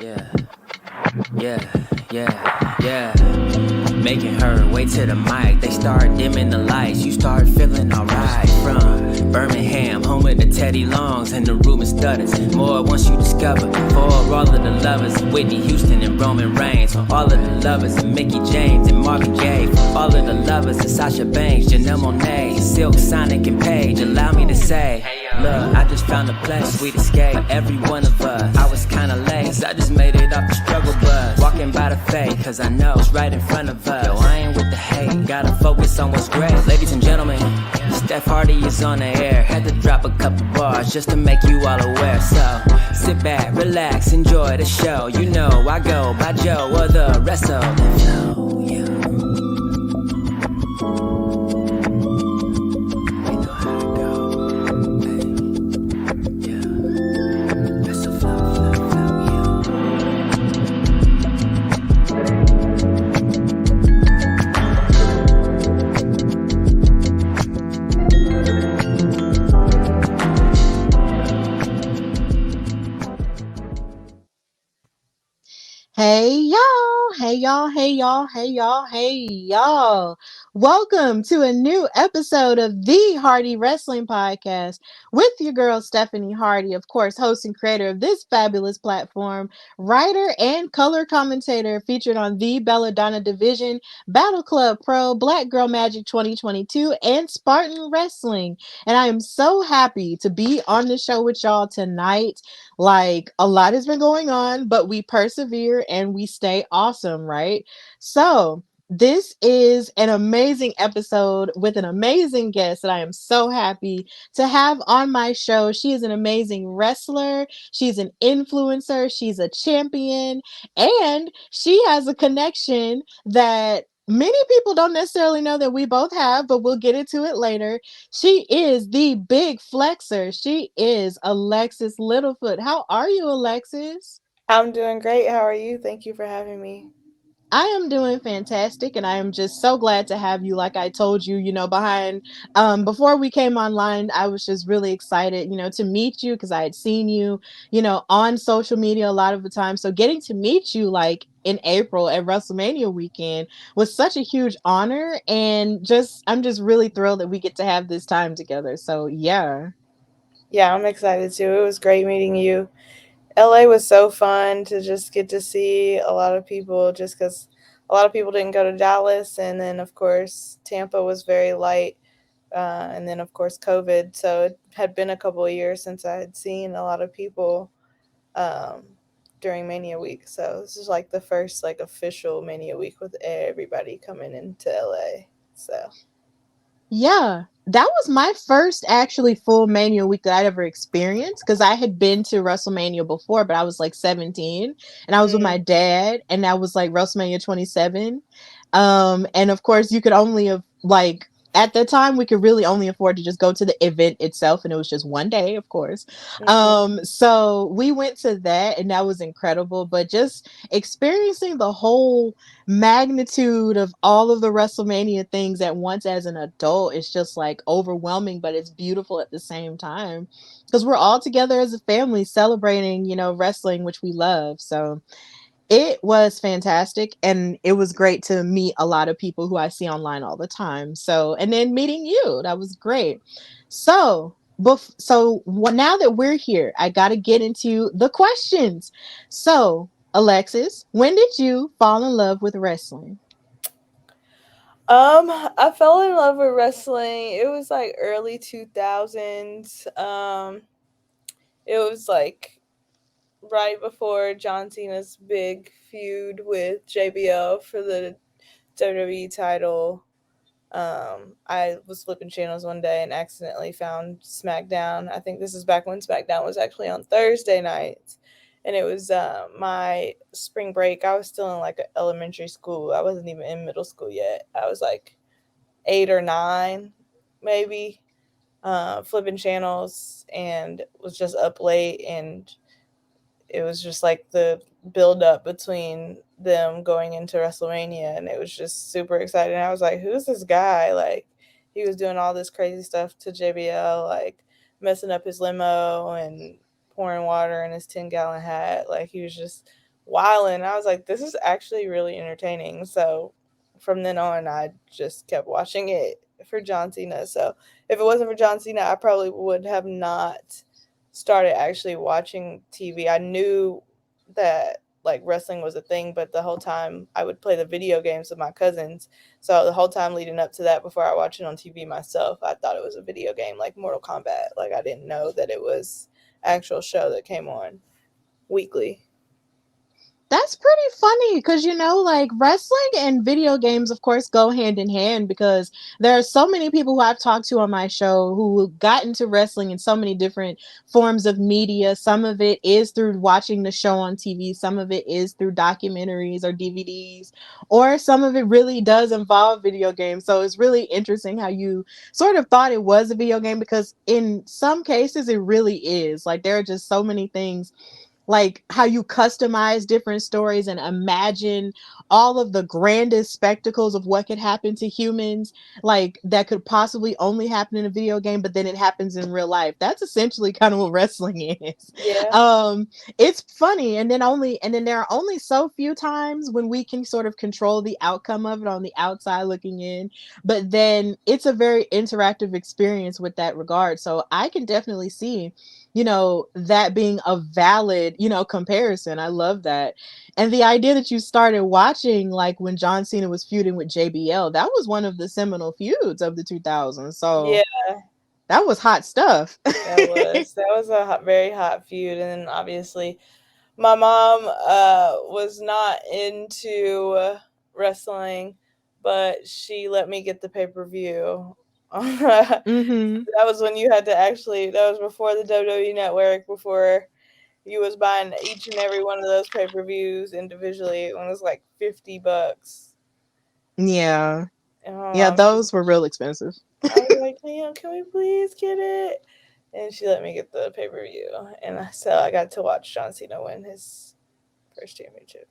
Yeah, yeah. Making her way to the mic. They start dimming the lights. You start feeling alright. From Birmingham, home of the Teddy Longs, and the room is stutters. More once you discover. For all of the lovers, Whitney Houston and Roman Reigns. For all of the lovers, and Mickey James and Marvin Gaye. For all of the lovers, and Sasha Banks, Janelle Monáe, Silk, Sonic, and Paige. Allow me to say, look, I just found a place, sweet escape for every one of us. I was kinda late, cause I just made it off the struggle bus. Walking by the fate, cause I know it's right in front of us. Yo, I ain't with the hate, gotta focus on what's great. Ladies and gentlemen, Steph Hardy is on the air. Had to drop a couple bars just to make you all aware. So, sit back, relax, enjoy the show. You know I go by Joe or the rest of the flow, yeah. Hey y'all, hey y'all, hey y'all, hey y'all, hey y'all. Welcome to a new episode of the Hardy Wrestling Podcast with your girl Stephanie Hardy, of course, host and creator of this fabulous platform, writer and color commentator featured on the Belladonna Division, Battle Club Pro, Black Girl Magic 2022, and Spartan Wrestling. And I am so happy to be on the show with y'all tonight. Like, a lot has been going on, but we persevere and we stay awesome, right? So, this is an amazing episode with an amazing guest that I am so happy to have on my show. She is an amazing wrestler, she's an influencer, she's a champion, and she has a connection that many people don't necessarily know that we both have, but we'll get into it later. She is the Big Flexer. She is Alexis Littlefoot. How are you, Alexis? I'm doing great. How are you? Thank you for having me. I am doing fantastic, and I am just so glad to have you. Like I told you, behind before we came online, I was just really excited, to meet you because I had seen you, on social media a lot of the time. So getting to meet you like in April at WrestleMania weekend was such a huge honor, and just I'm just really thrilled that we get to have this time together. So yeah. Yeah, I'm excited too. It was great meeting you. LA was so fun to just get to see a lot of people just because a lot of people didn't go to Dallas. And then, of course, Tampa was very light. And then, of course, COVID. So it had been a couple of years since I had seen a lot of people um, during Mania Week. So this is like the first like official Mania Week with everybody coming into LA. So Yeah, that was my first actually full Mania week that I'd ever experienced because I had been to WrestleMania before, but I was like 17 and I was with my mm, dad, and that was like WrestleMania 27. And of course, you could only have like at the time we could really only afford to just go to the event itself, and it was just one day, of course. hmm So we went to that, and that was incredible. But just experiencing the whole magnitude of all of the WrestleMania things at once as an adult is just like overwhelming, but it's beautiful at the same time because we're all together as a family celebrating, wrestling, which we love. So it was fantastic, and it was great to meet a lot of people who I see online all the time. So, and then meeting you, that was great. So, now that we're here, I got to get into the questions. So, Alexis, when did you fall in love with wrestling? I fell in love with wrestling. It was like early 2000s. It was like right before John Cena's big feud with JBL for the WWE title. I was flipping channels one day and accidentally found SmackDown. I think this is back when SmackDown was actually on Thursday nights. And it was my spring break. I was still in like elementary school. I wasn't even in middle school yet. I was like 8 or 9, maybe, flipping channels and was just up late. And it was just like the build up between them going into WrestleMania. And it was just super exciting. I was like, who's this guy? Like, he was doing all this crazy stuff to JBL, like messing up his limo and pouring water in his 10-gallon hat. Like, he was just wilding. I was like, this is actually really entertaining. So from then on, I just kept watching it for John Cena. So if it wasn't for John Cena, I probably would have not started actually watching TV. I knew that like wrestling was a thing, but the whole time I would play the video games with my cousins. So the whole time leading up to that, before I watched it on TV myself, I thought it was a video game like Mortal Kombat. Like I didn't know that it was actual show that came on weekly. That's pretty funny because, like wrestling and video games, of course, go hand in hand because there are so many people who I've talked to on my show who got into wrestling in so many different forms of media. Some of it is through watching the show on TV, some of it is through documentaries or DVDs, or some of it really does involve video games. So it's really interesting how you sort of thought it was a video game because in some cases it really is. Like there are just so many things like how you customize different stories and imagine all of the grandest spectacles of what could happen to humans, like that could possibly only happen in a video game, but then it happens in real life. That's essentially kind of what wrestling is. Yeah. um it's funny, and then there are only so few times when we can sort of control the outcome of it on the outside looking in, but then it's a very interactive experience with that regard. So I can definitely see that being a valid, comparison. I love that. And the idea that you started watching like when John Cena was feuding with JBL, that was one of the seminal feuds of the 2000s. So Yeah, that was hot stuff. that was a very hot feud, and then obviously my mom was not into wrestling, but she let me get the pay-per-view. That hmm was when you had to actually. That was before the WWE Network, before you was buying each and every one of those pay-per-views individually when it was like $50. Yeah. And my Yeah, mom, those were real expensive. I was like, "Damn, can we please get it?" And she let me get the pay per view, and so I got to watch John Cena win his first championship.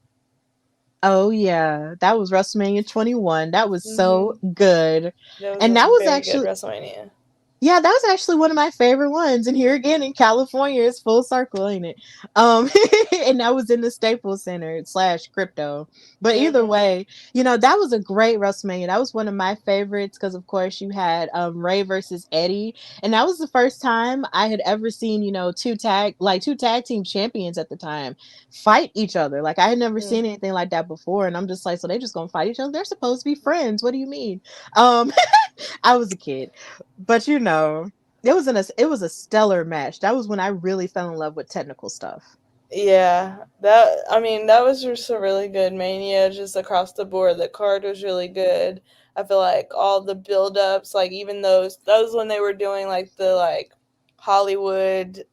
Oh yeah, that was WrestleMania 21. That was so Hmm. good. That was And a that was very good actually WrestleMania. Yeah, that was actually one of my favorite ones. And here again in California, it's full circle, ain't it? And that was in the Staples Center slash crypto. But either Hmm. way, that was a great WrestleMania. That was one of my favorites because, of course, you had Ray versus Eddie, and that was the first time I had ever seen, two tag team champions at the time fight each other. Like I had never seen anything like that before, and I'm just like, so they just gonna fight each other? They're supposed to be friends. What do you mean? Um, I was a kid. But it was a stellar match. That was when I really fell in love with technical stuff. Yeah, that was just a really good Mania, just across the board. The card was really good. I feel like all the build ups, like even those when they were doing like the like Hollywood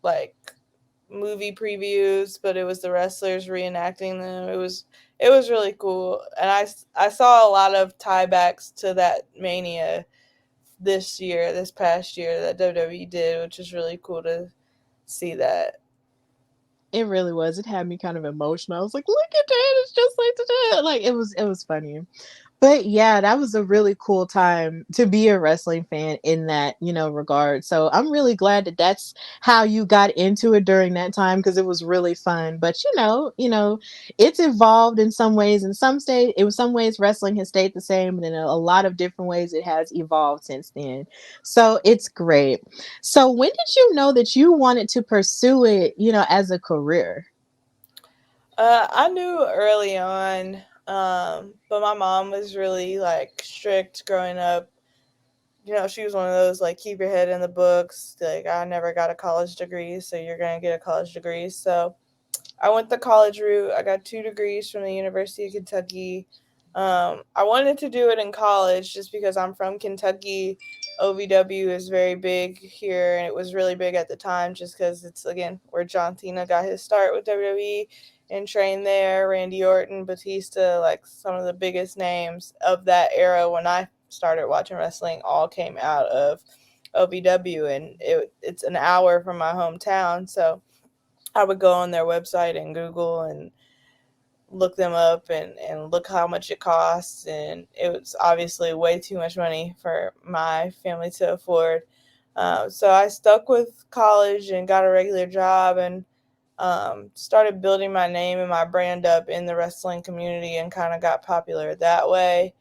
like movie previews, but it was the wrestlers reenacting them. It was really cool, and I saw a lot of tiebacks to that Mania this past year that WWE did, which is really cool to see that. It really was. It had me kind of emotional. I was like, look at that, it's just like that. Like it was funny. But yeah, that was a really cool time to be a wrestling fan in that, regard. So I'm really glad that that's how you got into it during that time because it was really fun. But it's evolved in some ways. In some ways wrestling has stayed the same, and in a lot of different ways it has evolved since then. So it's great. So when did you know that you wanted to pursue it, as a career? I knew early on, but my mom was really like strict growing up. She was one of those like keep your head in the books. Like I never got a college degree, so you're gonna get a college degree. So I went the college route. I got 2 degrees from the University of Kentucky. I wanted to do it in college just because I'm from Kentucky. OVW is very big here, and it was really big at the time just because it's, again, where John Cena got his start with WWE and trained there. Randy Orton, Batista, like some of the biggest names of that era when I started watching wrestling all came out of OVW, and it's an hour from my hometown. So I would go on their website and Google and look them up and look how much it costs. And it was obviously way too much money for my family to afford. So I stuck with college and got a regular job. And started building my name and my brand up in the wrestling community and kind of got popular that way.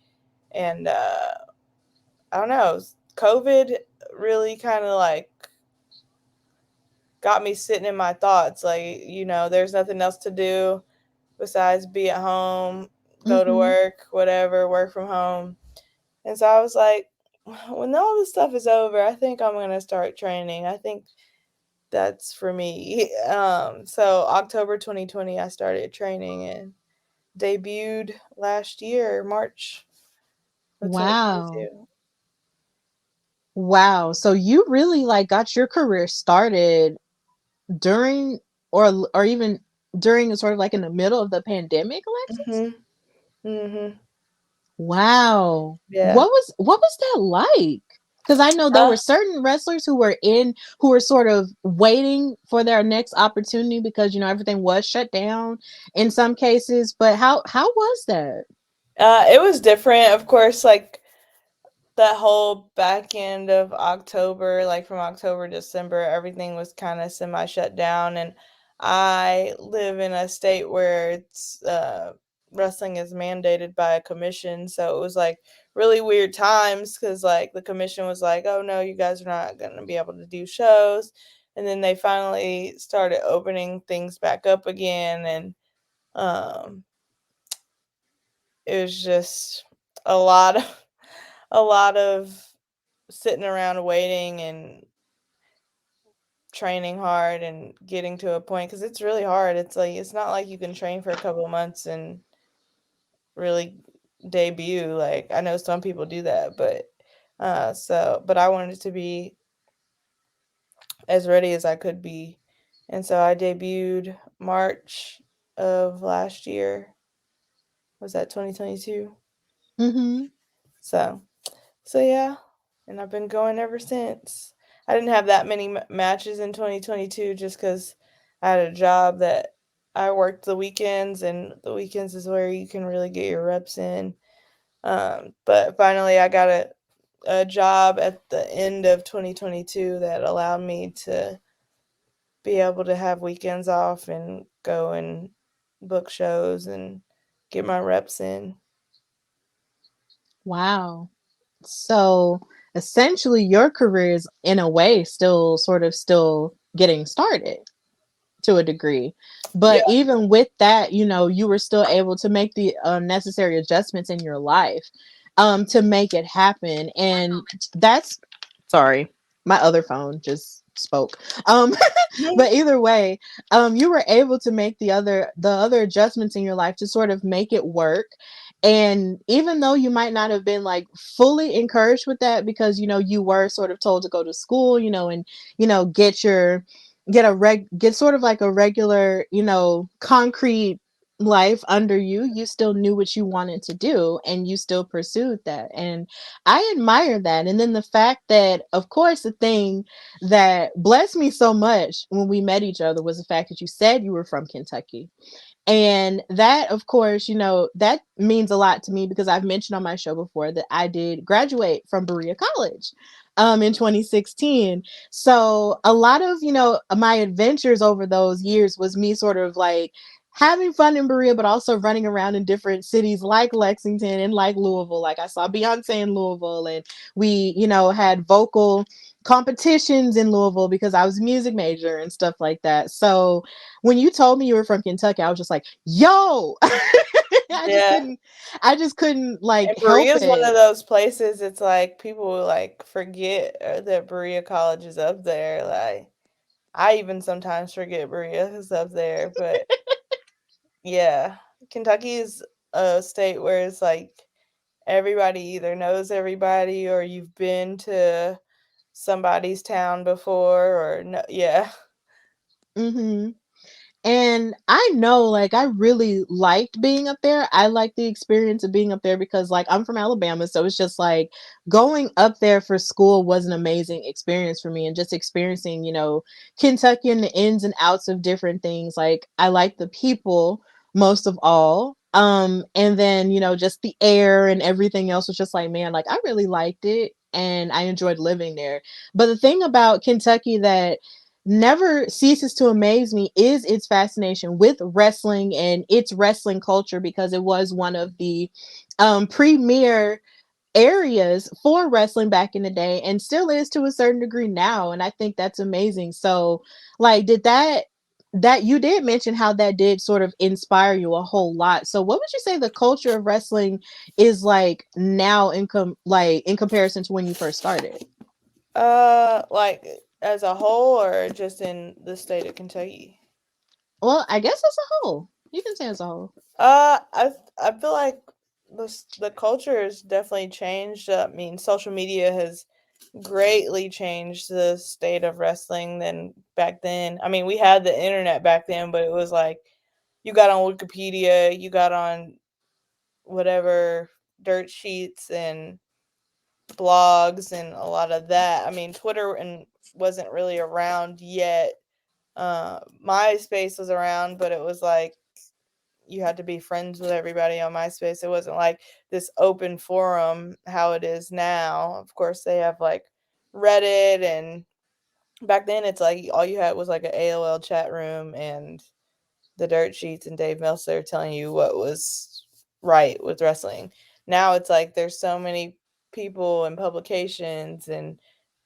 And I don't know, COVID really kind of like got me sitting in my thoughts. Like, there's nothing else to do besides be at home, go to Mm-hmm. work, whatever, work from home. And so I was like, when all this stuff is over, I think I'm going to start training. I think that's for me. So October 2020, I started training and debuted last year, March of Wow. 2022. Wow. So you really like got your career started during or even during sort of like in the middle of the pandemic, Alexis? Mhm. Mhm. Wow. Yeah. What was that like? Because I know there Uh, were certain wrestlers who were sort of waiting for their next opportunity because everything was shut down in some cases. But how was that? it was different, of course. Like that whole back end of October, like from October, December, everything was kind of semi shut down. And I live in a state where wrestling is mandated by a commission. So it was like really weird times because like the commission was like, oh no, you guys are not going to be able to do shows. And then they finally started opening things back up again. And um, it was just a lot of, a lot of sitting around waiting and training hard and getting to a point because it's really hard. It's like it's not like you can train for a couple of months and really debut. Like I know some people do that, but I wanted to be as ready as I could be. And so I debuted March of last year. Was that 2022? Mm-hmm. So So yeah, and I've been going ever since. I didn't have that many matches in 2022 just because I had a job that I worked the weekends, and the weekends is where you can really get your reps in. But finally, I got a job at the end of 2022 that allowed me to be able to have weekends off and go and book shows and get my reps in. Wow. So essentially your career is in a way still getting started to a degree. Yeah. But even with that, you were still able to make the necessary adjustments in your life to make it happen. And that's sorry, my other phone just spoke. Um, but either way, you were able to make the other adjustments in your life to sort of make it work. And even though you might not have been like fully encouraged with that because you were sort of told to go to school, and get your get sort of like a regular, concrete life under you, you still knew what you wanted to do and you still pursued that. And I admire that. And then the fact that, of course, the thing that blessed me so much when we met each other was the fact that you said you were from Kentucky. And that, of course, that means a lot to me because I've mentioned on my show before that I did graduate from Berea College in 2016. So a lot of, my adventures over those years was me sort of like having fun in Berea, but also running around in different cities like Lexington and like Louisville. Like I saw Beyonce in Louisville, and we, had vocal competitions in Louisville because I was a music major and stuff like that. So when you told me you were from Kentucky, I was just like, yo, Yeah. I just couldn't like And help Berea is one of it. those places. It's like people like forget that Berea College is up there. Like I even sometimes forget Berea is up there. But yeah, Kentucky is a state where it's like everybody either knows everybody or you've been to somebody's town before or no. Yeah. Hmm. And I know, like, I really liked being up there. I liked the experience of being up there because, like, I'm from Alabama. So it's just like going up there for school was an amazing experience for me. And just experiencing, Kentucky and the ins and outs of different things. Like, I like the people most of all. And then, just the air and everything else was just like, man, like, I really liked it and I enjoyed living there. But the thing about Kentucky that never ceases to amaze me is its fascination with wrestling and its wrestling culture, because it was one of the premier areas for wrestling back in the day and still is to a certain degree now. And I think that's amazing. So like, did that you did mention how that did sort of inspire you a whole lot. So what would you say the culture of wrestling is like now like in comparison to when you first started? Like as a whole or just in the state of Kentucky? Well, I guess as a whole. You can say as a whole. I feel like the culture has definitely changed. I mean, social media has greatly changed the state of wrestling than back then. I mean, we had the internet back then, but it was like you got on Wikipedia, you got on whatever dirt sheets and blogs and a lot of that. I mean, Twitter and wasn't really around yet. MySpace was around, but it was like you had to be friends with everybody on MySpace. It wasn't like this open forum how it is now. Of course, they have like Reddit, and back then it's like all you had was like an AOL chat room and the dirt sheets and Dave Meltzer telling you what was right with wrestling. Now it's like there's so many people and publications and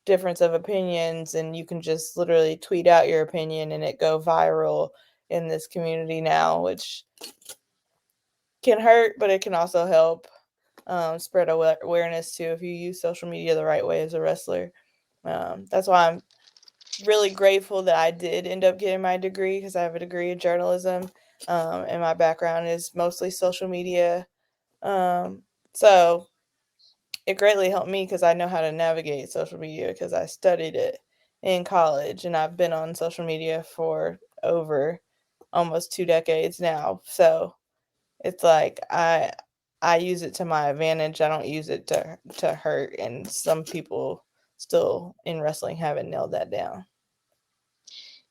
difference of opinions, and you can just literally tweet out your opinion and it go viral in this community now, which can hurt, but it can also help spread awareness too if you use social media the right way as a wrestler. That's why I'm really grateful that I did end up getting my degree, because I have a degree in journalism, and my background is mostly social media. So it greatly helped me because I know how to navigate social media because I studied it in college, and I've been on social media for over almost 2 decades now. So it's like I use it to my advantage. I don't use it to hurt, and some people still in wrestling haven't nailed that down.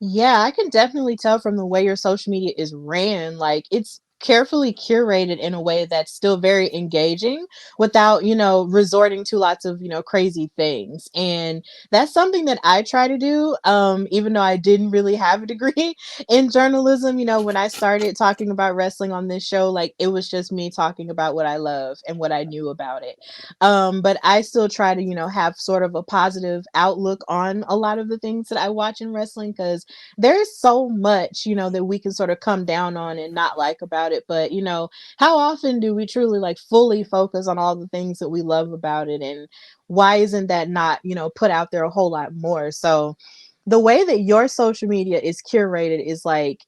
Yeah, I can definitely tell from the way your social media is ran. Like, it's carefully curated in a way that's still very engaging without, resorting to lots of, crazy things. And that's something that I try to do. Even though I didn't really have a degree in journalism, when I started talking about wrestling on this show, like, it was just me talking about what I love and what I knew about it. But I still try to, have sort of a positive outlook on a lot of the things that I watch in wrestling, because there's so much, that we can sort of come down on and not like about it. But, how often do we truly like fully focus on all the things that we love about it? And why isn't that not, put out there a whole lot more? So the way that your social media is curated is like,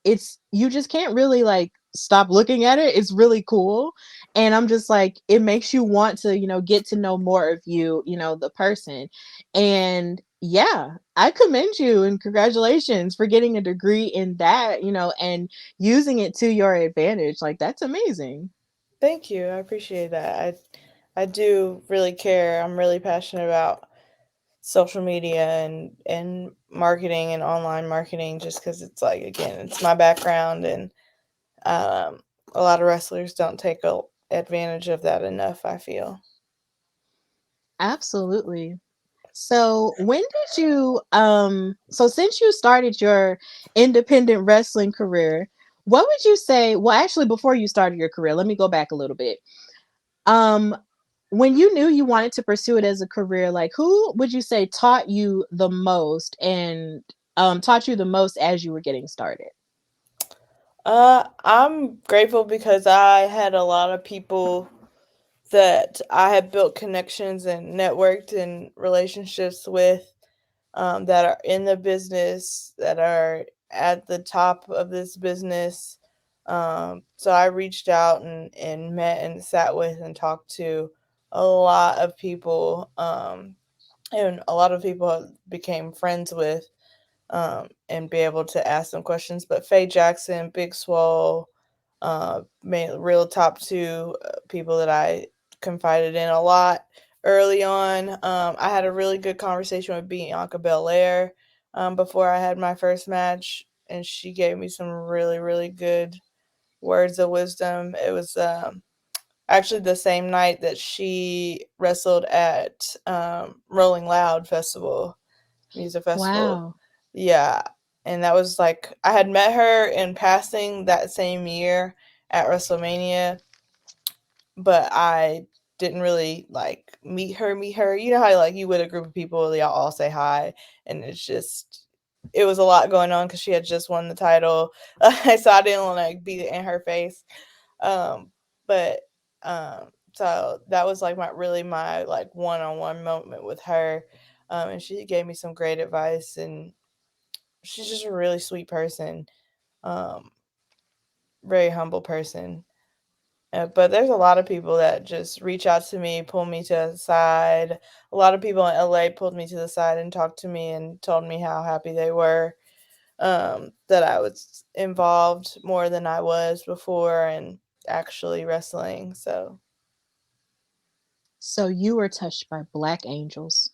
you just can't really like stop looking at it. It's really cool. And I'm just like, it makes you want to, get to know more of you, the person. And yeah, I commend you and congratulations for getting a degree in that, and using it to your advantage. Like, that's amazing. Thank you. I appreciate that. I do really care. I'm really passionate about social media and marketing and online marketing, just because it's like, again, it's my background, and um, a lot of wrestlers don't take advantage of that enough, I feel. Absolutely. So when did you so since you started your independent wrestling career, what would you say, well actually before you started your career, let me go back a little bit. Um when you knew you wanted to pursue it as a career, like who would you say taught you the most and taught you the most as you were getting started? I'm grateful because I had a lot of people that I had built connections and networked and relationships with, that are in the business, that are at the top of this business. So I reached out and met and sat with and talked to a lot of people, and a lot of people became friends with, and be able to ask them questions. But Faye Jackson, Big Swole, real top two people that I confided in a lot early on. I had a really good conversation with Bianca Belair before I had my first match, and she gave me some really, really good words of wisdom. It was actually the same night that she wrestled at Rolling Loud Festival, Music Festival. Wow. Yeah, And that was like I had met her in passing that same year at WrestleMania, but I didn't really like meet her. You know how like you with a group of people, y'all all say hi, and it was a lot going on because she had just won the title, so I didn't want to like be in her face. Um, but so that was like my like one on one moment with her, and she gave me some great advice, and she's just a really sweet person, um, very humble person. But there's a lot of people that just reach out to me, pull me to the side. A lot of people in LA pulled me to the side and talked to me and told me how happy they were, that I was involved more than I was before and actually wrestling. So, So you were touched by black angels.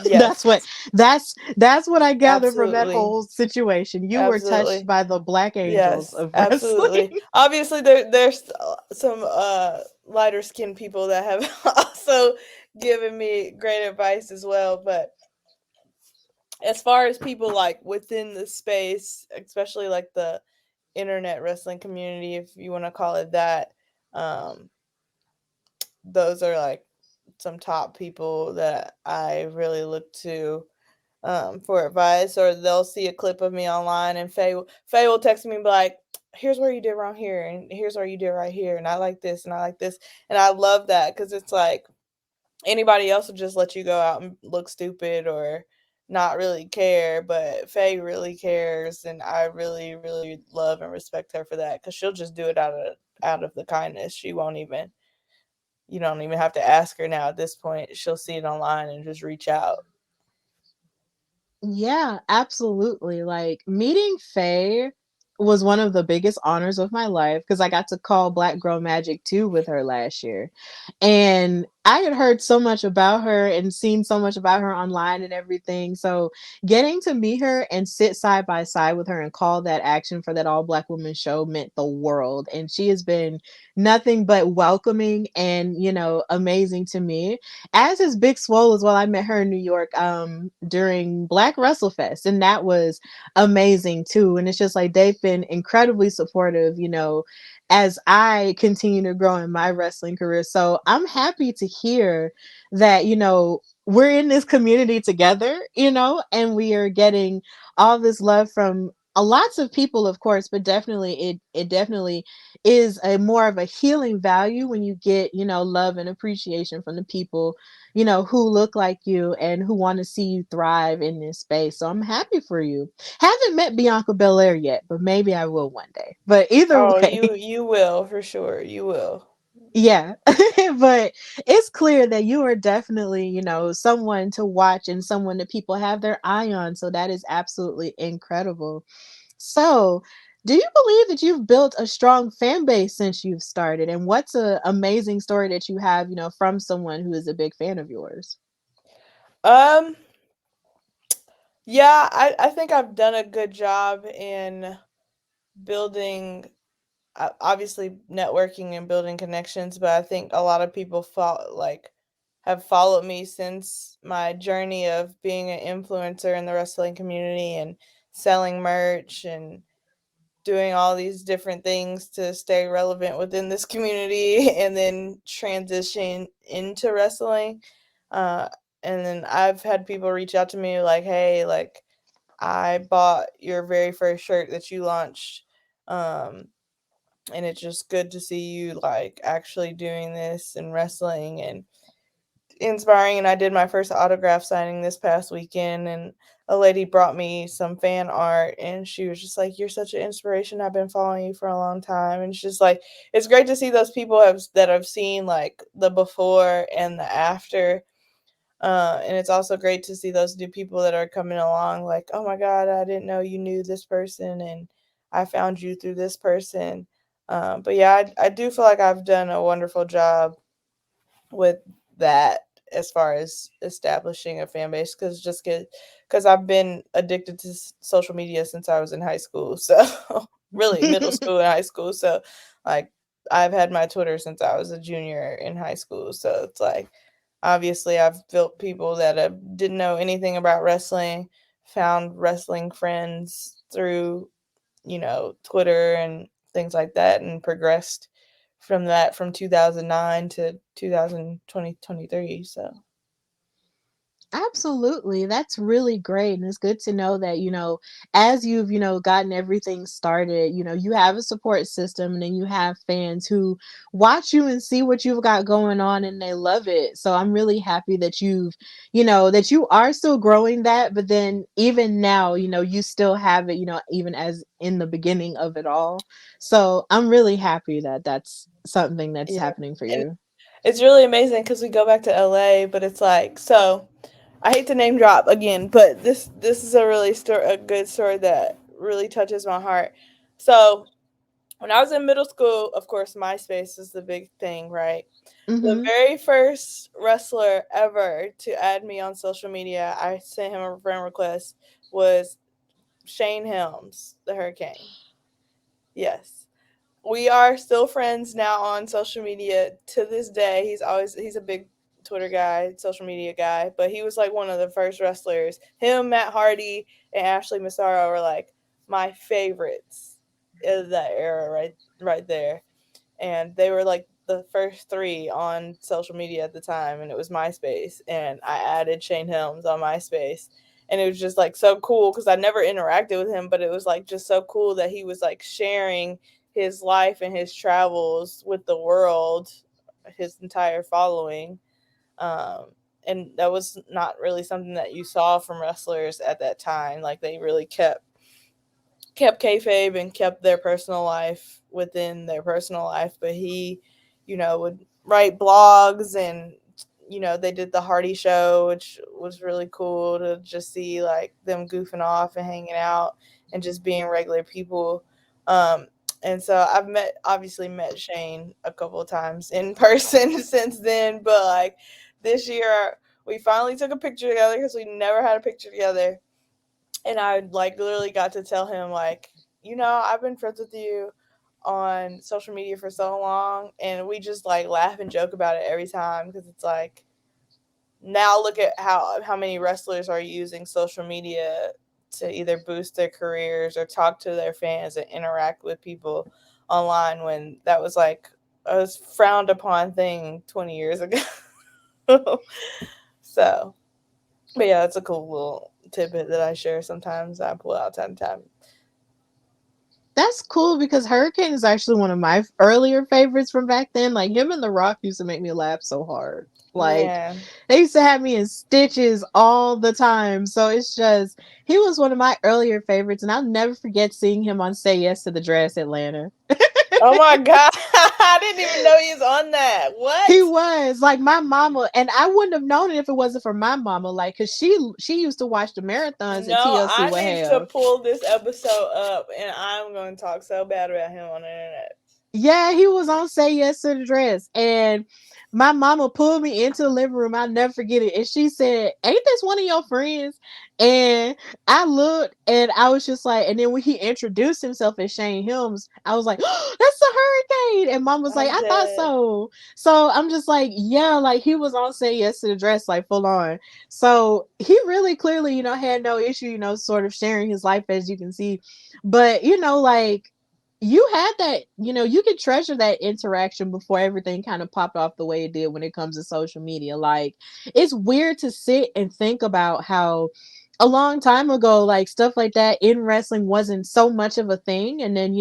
that's what yes, that's what I gathered from that absolutely. whole situation. You were touched Absolutely. by the black angels Yes, of absolutely. wrestling. Obviously, there's some lighter skinned people that have also given me great advice as well. But as far as people like within the space, especially like the internet wrestling community, if you want to call it that, um, those are like some top people that I really look to, for advice, or they'll see a clip of me online, and Faye will text me and be like, "Here's where you did wrong here, and here's where you did right here, and I like this, and I like this," and I love that because it's like anybody else will just let you go out and look stupid or not really care, but Faye really cares, and I really, really love and respect her for that because she'll just do it out of the kindness. She won't even You don't even have to ask her now at this point. She'll see it online and just reach out. Yeah, absolutely. Like meeting Faye was one of the biggest honors of my life because I got to call Black Girl Magic 2 with her last year. And I had heard so much about her and seen so much about her online and everything. So getting to meet her and sit side by side with her and call that action for that all Black woman show meant the world. And she has been nothing but welcoming and, amazing to me, as is Big Swole as well. I met her in New York during Black WrestleFest, and that was amazing too. And it's just like they've been incredibly supportive, as I continue to grow in my wrestling career. So I'm happy to hear that, we're in this community together, and we are getting all this love from lots of people, of course, but definitely it definitely is a more of a healing value when you get, love and appreciation from the people, who look like you and who want to see you thrive in this space. So I'm happy for you. Haven't met Bianca Belair yet, but maybe I will one day. But either Oh, way, you will for sure. You will. yeah. But it's clear that you are definitely, someone to watch and someone that people have their eye on. So that is absolutely incredible. So, do you believe that you've built a strong fan base since you've started? And what's an amazing story that you have, from someone who is a big fan of yours? Um, yeah, I think I've done a good job in building, obviously networking and building connections, but I think a lot of people have followed me since my journey of being an influencer in the wrestling community and selling merch and doing all these different things to stay relevant within this community and then transition into wrestling. Uh, and then I've had people reach out to me like, hey, like, I bought your very first shirt that you launched. Um, and it's just good to see you like actually doing this and wrestling and inspiring. And I did my first autograph signing this past weekend, and a lady brought me some fan art, and she was just like, "You're such an inspiration. I've been following you for a long time." And it's just like it's great to see those people that have seen like the before and the after. And it's also great to see those new people that are coming along, like, "Oh my God, I didn't know you knew this person, and I found you through this person." But yeah, I do feel like I've done a wonderful job with that as far as establishing a fan base, because I've been addicted to social media since I was in high school, so really middle school and high school. So like I've had my Twitter since I was a junior in high school, so it's like obviously I've built people that didn't know anything about wrestling, found wrestling friends through, Twitter and things like that, and progressed from 2009 to 2023. So Absolutely. That's really great. And it's good to know that, as you've, gotten everything started, you have a support system and then you have fans who watch you and see what you've got going on and they love it. So I'm really happy that that you are still growing that, but then even now, you still have it, even as in the beginning of it all. So I'm really happy that that's something that's yeah, happening for and you. it's really amazing because we go back to LA, but it's like, so I hate to name drop again, but this is a good story that really touches my heart. So when I was in middle school, of course, MySpace is the big thing, right? The Mm-hmm. very first wrestler ever to add me on social media, I sent him a friend request, was Shane Helms, the Hurricane. Yes. We are still friends now on social media to this day. He's a big Twitter guy, social media guy, but he was like one of the first wrestlers. Him, Matt Hardy, and Ashley Massaro were like my favorites of that era, right there. And they were like the first three on social media at the time, and it was MySpace, and I added Shane Helms on MySpace, and it was just like so cool because I never interacted with him, but it was like just so cool that he was like sharing his life and his travels with the world, his entire following. um, and that was not really something that you saw from wrestlers at that time. Like they really kept kayfabe and kept their personal life within their personal life. But he, would write blogs, and they did the Hardy Show, which was really cool to just see like them goofing off and hanging out and just being regular people. Um, and so I've obviously met Shane a couple of times in person since then, but like this year we finally took a picture together because we never had a picture together, and I like literally got to tell him like, I've been friends with you on social media for so long, and we just like laugh and joke about it every time because it's like, now look at how many wrestlers are using social media to either boost their careers or talk to their fans and interact with people online, when that was like a frowned upon thing 20 years ago. So, but yeah, that's a cool little tidbit that I share sometimes. I pull out time to time. That's cool because Hurricane is actually one of my earlier favorites from back then. Like him and The Rock used to make me laugh so hard. Like Man. they used to have me in stitches all the time. So it's just he was one of my earlier favorites, and I'll never forget seeing him on Say Yes to the Dress Atlanta. Oh my god. I didn't even know he was on that. He What? was like my mama, and I wouldn't have known it if it wasn't for my mama. Like, cause she used to watch the marathons that No, TLC I would need to have. pull this episode up, and I'm going to talk so bad about him on the internet. Yeah, he was on Say Yes to the Dress. And my mama pulled me into the living room. I'll never forget it. And she said, "Ain't this one of your friends?" And I looked and I was just like, and then when he introduced himself as Shane Helms, I was like, "Oh, that's the Hurricane." And mom was like, I'm "I thought dead. so." So I'm just like, yeah, like he was on Say Yes to the Dress, like full on. So he really clearly, had no issue, sort of sharing his life as you can see. But, like you had that, you could treasure that interaction before everything kind of popped off the way it did when it comes to social media. Like, it's weird to sit and think about how a long time ago, like stuff like that in wrestling wasn't so much of a thing. And then,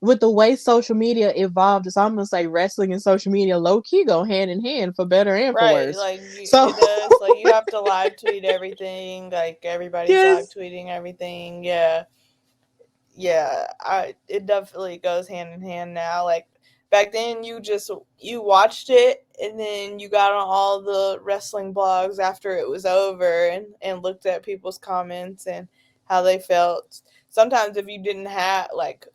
with the way social media evolved, it's almost like wrestling and social media low key go hand in hand for better and for Right, worse. like So, it does. Like you have to live tweet everything. Like everybody's live yes. tweeting everything. Yeah. Yeah, I it definitely goes hand in hand now. Like back then you watched it, and then you got on all the wrestling blogs after it was over, and looked at people's comments and how they felt. Sometimes if you didn't have like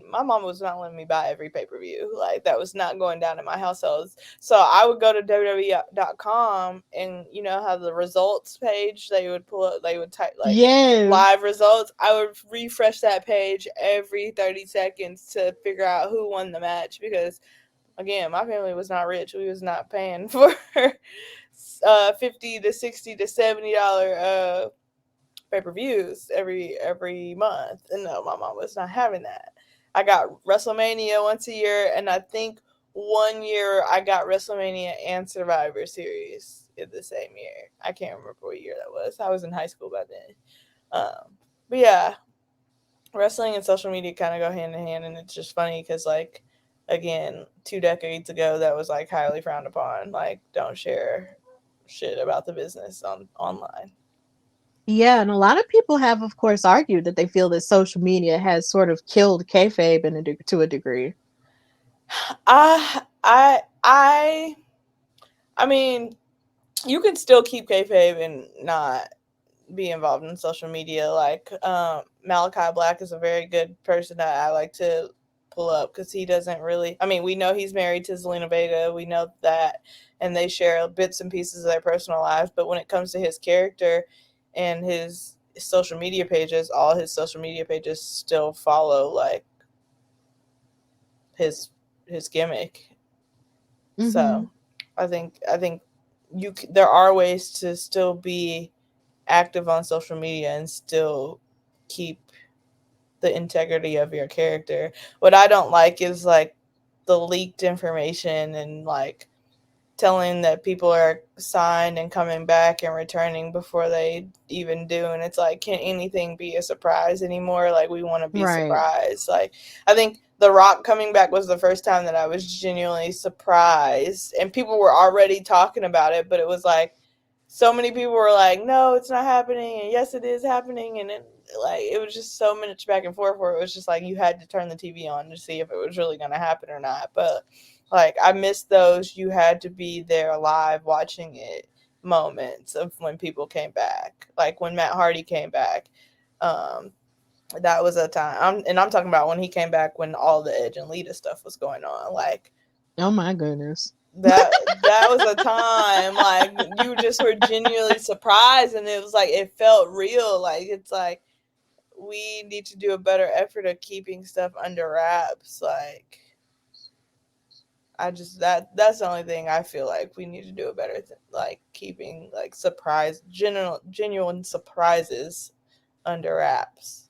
my mom was not letting me buy every pay-per-view. Like that was not going down in my household. So I would go to WWE.com, and how the results page, they would pull up, they would type like Yes. live results. I would refresh that page every 30 seconds to figure out who won the match, because again, my family was not rich. We was not paying for $50 to $60 to $70 pay-per-views every month. And no, my mom was not having that. I got WrestleMania once a year, and I think one year I got WrestleMania and Survivor Series in the same year. I can't remember what year that was. I was in high school by then. But yeah, wrestling and social media kind of go hand in hand, and it's just funny because like again, 2 decades ago that was like highly frowned upon. Like, don't share shit about the business on online. Yeah, and a lot of people have, of course, argued that they feel that social media has sort of killed kayfabe to a degree. I I I I mean, you can still keep kayfabe and not be involved in social media. Like Malachi Black is a very good person that I like to pull up because he doesn't really. I mean, we know he's married to Zelina Vega. We know that, and they share bits and pieces of their personal lives. But when it comes to his character and his social media pages, all his social media pages still follow like his his gimmick. Hmm. So, I think there are ways to still be active on social media and still keep the integrity of your character. What I don't like is like the leaked information and like telling that people are signed and coming back and returning before they even do, and it's like, can anything be a surprise anymore? Like, we want to be Right. surprised. Like, I think The Rock coming back was the first time that I was genuinely surprised, and people were already talking about it, but it was like so many people were like, no, it's not happening, and yes, it is happening, and like it was just so much back and forth where it was just like you had to turn the TV on to see if it was really going to happen or not. But like, I missed those you had to be there live watching it moments of when people came back. Like when Matt Hardy came back. Um, that was a time. I'm talking about when he came back when all the Edge and Lita stuff was going on. Like Oh my goodness. that was a time like you just were genuinely surprised, and it was like it felt real. Like, it's like we need to do a better effort of keeping stuff under wraps. Like, I just that's the only thing I feel like we need to do a better like keeping like genuine surprises under wraps.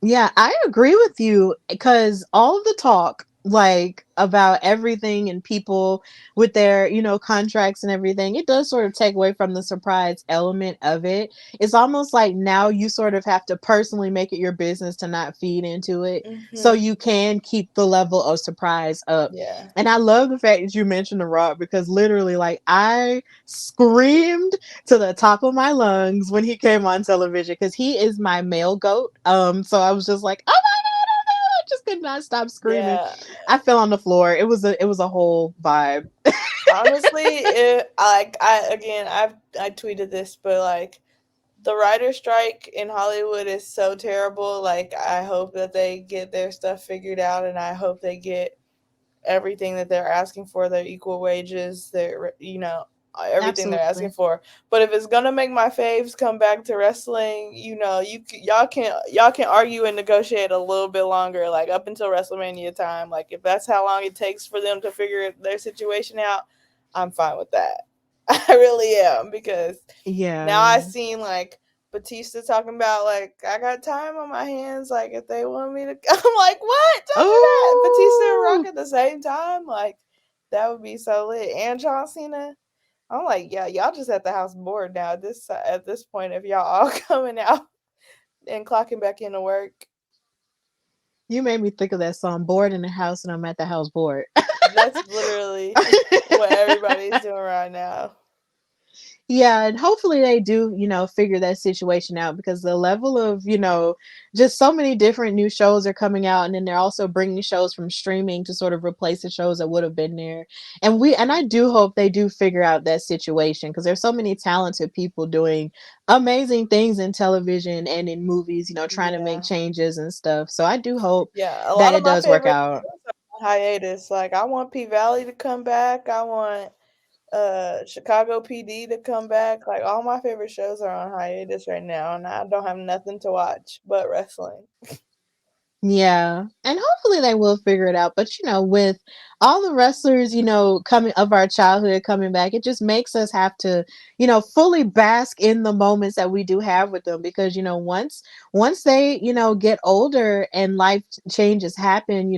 Yeah, I agree with you because all of the talk, like about everything and people with their, contracts and everything, it does sort of take away from the surprise element of it. It's almost like now you sort of have to personally make it your business to not feed into it so Mhm. you can keep the level of surprise up. Yeah. And I love the fact that you mentioned The Rock because literally, like, I screamed to the top of my lungs when he came on television because he is my male goat. So I was just like, oh my god, oh my god, I just could not stop screaming. Yeah. I fell on the floor. It was a whole vibe. Honestly, I tweeted this, but like the writer strike in Hollywood is so terrible. Like, I hope that they get their stuff figured out, and I hope they get everything that they're asking for, their equal wages, their everything they're asking Absolutely. for. But if it's gonna make my faves come back to wrestling, y'all can argue and negotiate a little bit longer, like up until WrestleMania time. Like, if that's how long it takes for them to figure their situation out, I'm fine with that. I really am, because now Yeah. I seen like Batista talking about like, I got time on my hands. Like, if they want me to, I'm like, what? Don't do that. Batista and Rock Oh, at the same time, like that would be so lit. And John Cena. I'm like, yeah, y'all just at the house bored now. At this point, if y'all all coming out and clocking back into work, you made me think of that song, Bored in the House and I'm at the House Bored. that's literally what everybody's doing right now. Yeah, and hopefully they do, figure that situation out because the level of, just so many different new shows are coming out, and then they're also bringing shows from streaming to sort of replace the shows that would have been there. And I do hope they do figure out that situation because there's so many talented people doing amazing things in television and in movies, trying to make Yeah, changes and stuff. So I do hope yeah. A that lot of it my does work favorite out. shows are on hiatus. Like, I want P Valley to come back. I want Chicago PD to come back. Like, all my favorite shows are on hiatus right now, and I don't have nothing to watch but wrestling. Yeah. And hopefully they will figure it out. But with all the wrestlers, coming of our childhood coming back, it just makes us have to, fully bask in the moments that we do have with them because, once they, get older and life changes happen,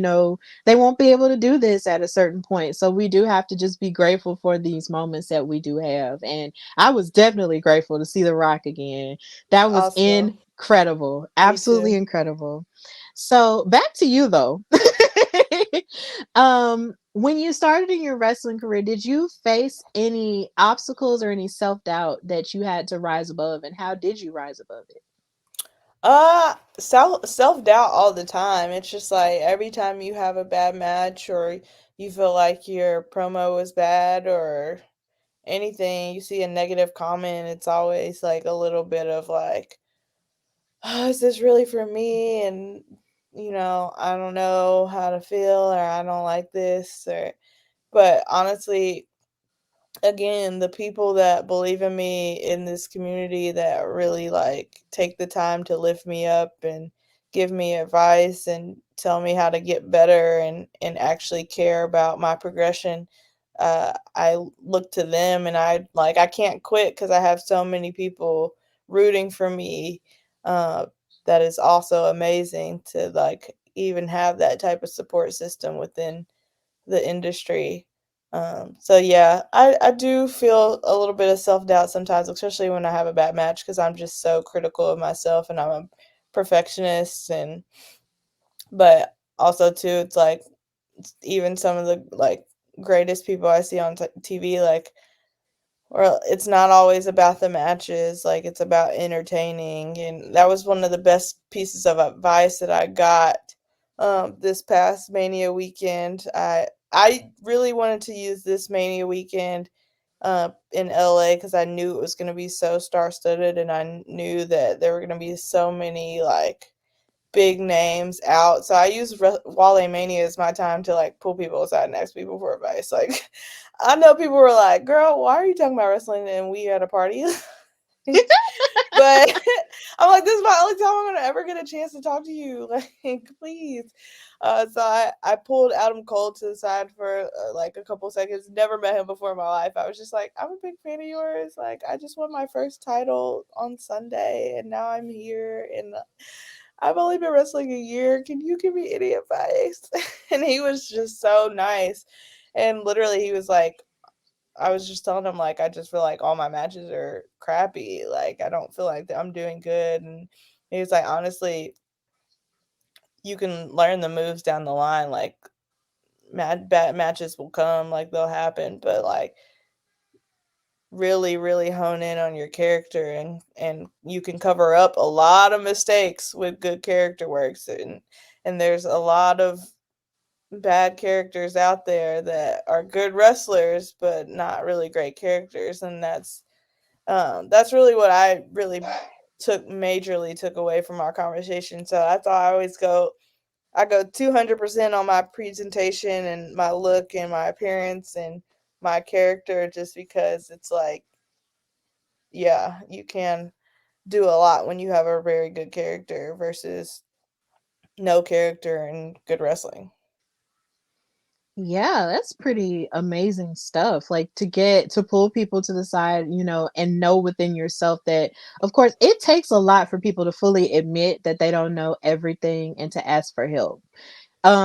they won't be able to do this at a certain point. So we do have to just be grateful for these moments that we do have. And I was definitely grateful to see The Rock again. That was Awesome. incredible. Me Absolutely too. incredible. So back to you though. When you started in your wrestling career, did you face any obstacles or any self-doubt that you had to rise above, and how did you rise above it? Self doubt all the time. It's just like every time you have a bad match or you feel like your promo was bad or anything, you see a negative comment, it's always like a little bit of like, oh, is this really for me? And I don't know how to feel, or I don't like this, or but honestly, again, the people that believe in me in this community that really like take the time to lift me up and give me advice and tell me how to get better and actually care about my progression. I look to them, and I can't quit because I have so many people rooting for me. Uh, that is also amazing to like even have that type of support system within the industry. So yeah, I do feel a little bit of self doubt sometimes, especially when I have a bad match, because I'm just so critical of myself and I'm a perfectionist. And but also too, it's like even some of the like greatest people I see on TV, like, or it's not always about the matches, like it's about entertaining. And that was one of the best pieces of advice that I got this past Mania weekend. I really wanted to use this Mania weekend in LA because I knew it was going to be so star studded, and I knew that there were going to be so many like big names out. So I used Wale Mania as my time to like pull people aside and ask people for advice. Like, I know people were like, "Girl, why are you talking about wrestling and we at a party?" But I'm like, this is my only time I'm gonna ever get a chance to talk to you. Like, please. So I pulled Adam Cole to the side for like a couple seconds. Never met him before in my life. I was just like, I'm a big fan of yours. Like, I just won my first title on Sunday, and now I'm here, and I've only been wrestling a year. Can you give me any advice? And he was just so nice. And literally, he was like, I was just telling him, like, I just feel like all my matches are crappy. Like, I don't feel like I'm doing good. And he was like, honestly, you can learn the moves down the line. Like, bad matches will come, like, they'll happen. But, like, really really hone in on your character, and you can cover up a lot of mistakes with good character works. And there's a lot of bad characters out there that are good wrestlers but not really great characters. And that's really what I really took away from our conversation. So I thought I go 200% on my presentation and my look and my appearance and my character, just because it's like, yeah, you can do a lot when you have a very good character versus no character and good wrestling. Yeah, that's pretty amazing stuff. Like to pull people to the side, and know within yourself that, of course, it takes a lot for people to fully admit that they don't know everything and to ask for help,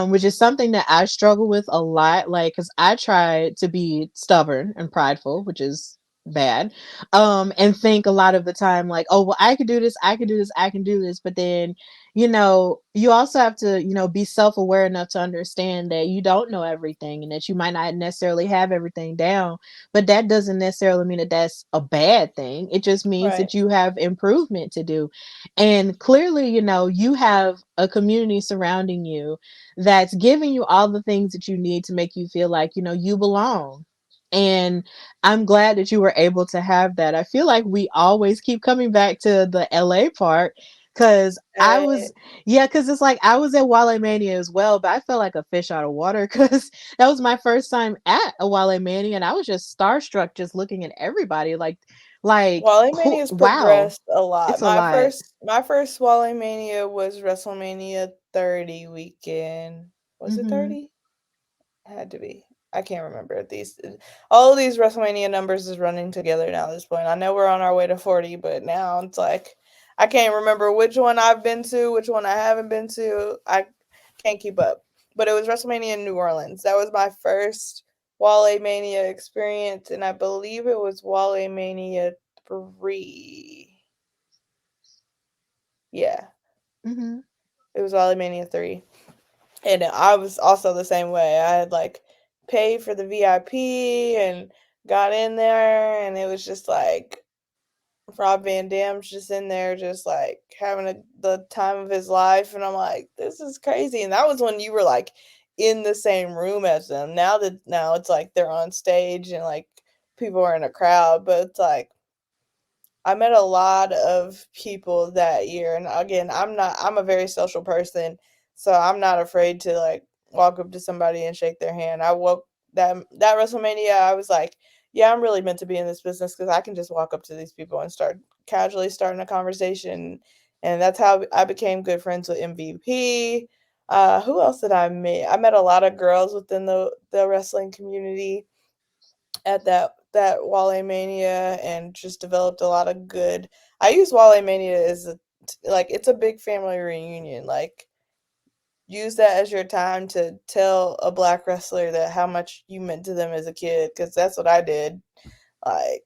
which is something that I struggle with a lot. Like, because I try to be stubborn and prideful, which is bad, and think a lot of the time like, oh well, I could do this, I can do this, I can do this. But then, you also have to, be self-aware enough to understand that you don't know everything and that you might not necessarily have everything down. But that doesn't necessarily mean that that's a bad thing. It just means Right. that you have improvement to do. And clearly, you have a community surrounding you that's giving you all the things that you need to make you feel like, you belong. And I'm glad that you were able to have that. I feel like we always keep coming back to the LA part because Right. yeah, because it's like I was at Wale Mania as well, but I felt like a fish out of water because that was my first time at a Wale Mania, and I was just starstruck just looking at everybody Wally who, Mania's wow, progressed a lot. it's a lot. My first Wally Mania was WrestleMania 30 weekend. Was it Mhm. 30? Had to be. I can't remember. These all of these WrestleMania numbers is running together now at this point. I know we're on our way to 40, but now it's like I can't remember which one I've been to, which one I haven't been to. I can't keep up. But it was WrestleMania in New Orleans. That was my first Wale Mania experience, and I believe it was Wale Mania 3. Yeah, Mhm. it was Wale Mania 3. And I was also the same way. I had like paid for the VIP and got in there, and it was just like Rob Van Dam's just in there, just like having the time of his life. And I'm like, this is crazy. And that was when you were like in the same room as them. Now it's like they're on stage and like people are in a crowd, but it's like I met a lot of people that year, and again, I'm a very social person, so I'm not afraid to like walk up to somebody and shake their hand. I woke that WrestleMania, I was like, yeah, I'm really meant to be in this business because I can just walk up to these people and start casually starting a conversation, and that's how I became good friends with MVP. Who else did I meet? I met a lot of girls within the wrestling community at that Wale Mania and just developed a lot of good. I use Wale Mania as like it's a big family reunion. Like use that as your time to tell a black wrestler that how much you meant to them as a kid because that's what I did. Like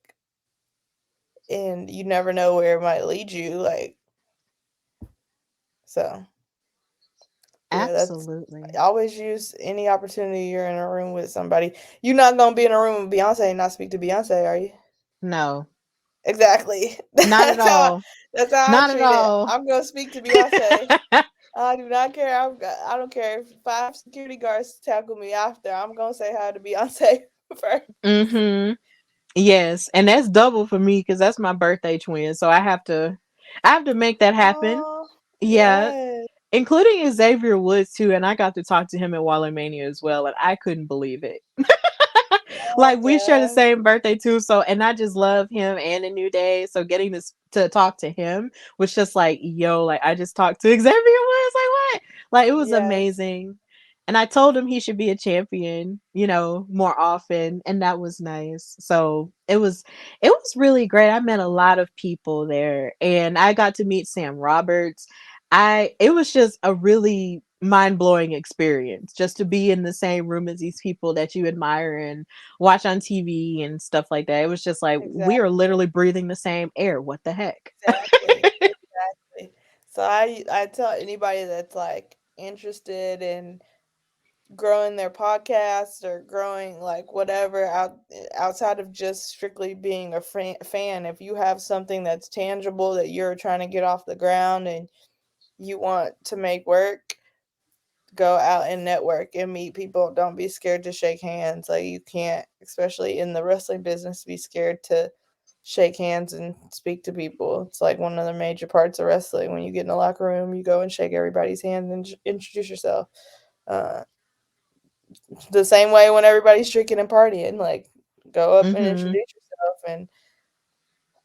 and you never know where it might lead you. Like so yeah, that's I Absolutely. always use any opportunity you're in a room with somebody. You're not gonna be in a room with Beyonce and not speak to Beyonce, are you? No. Exactly. Not at all. That's how I Not at treat it. all. I'm gonna speak to Beyonce. I do not care. I don't care if 5 security guards tackle me after. I'm gonna say hi to Beyonce first. Mhm. Yes, and that's double for me because that's my birthday twin. So I have to make that happen. Oh Yeah, yes, including Xavier Woods too, and I got to talk to him at Walla Mania as well, and I couldn't believe it. oh Like we share the yes, same birthday too, so and I just love him and a New Day. So getting this to talk to him was just like, yo, like I just talked to Xavier Woods, like what? Like it was yes, amazing. And I told him he should be a champion, more often, and that was nice. So it was really great. I met a lot of people there, and I got to meet Sam Roberts. It was just a really mind-blowing experience just to be in the same room as these people that you admire and watch on TV and stuff like that. It was just like we are exactly, literally breathing the same air. What the heck? exactly, exactly. So I tell anybody that's like interested in growing their podcast or growing like whatever outside of just strictly being a fan, if you have something that's tangible that you're trying to get off the ground and you want to make work, go out and network and meet people. Don't be scared to shake hands. Like you can't, especially in the wrestling business, be scared to shake hands and speak to people. It's like one of the major parts of wrestling. When you get in the locker room, you go and shake everybody's hand and introduce yourself. uh, the same way when everybody's drinking and partying, like go up and Mhm. introduce yourself, and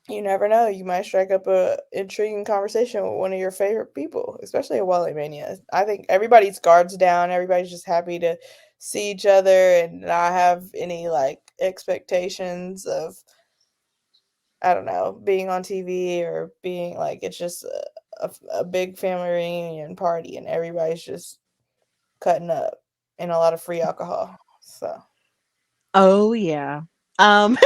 you never know, you might strike up a intriguing conversation with one of your favorite people, especially at Wally Mania. I think everybody's guards down, everybody's just happy to see each other and not have any like expectations of I don't know, being on TV or being like it's just a big family reunion party and everybody's just cutting up and a lot of free alcohol. So Oh yeah. Um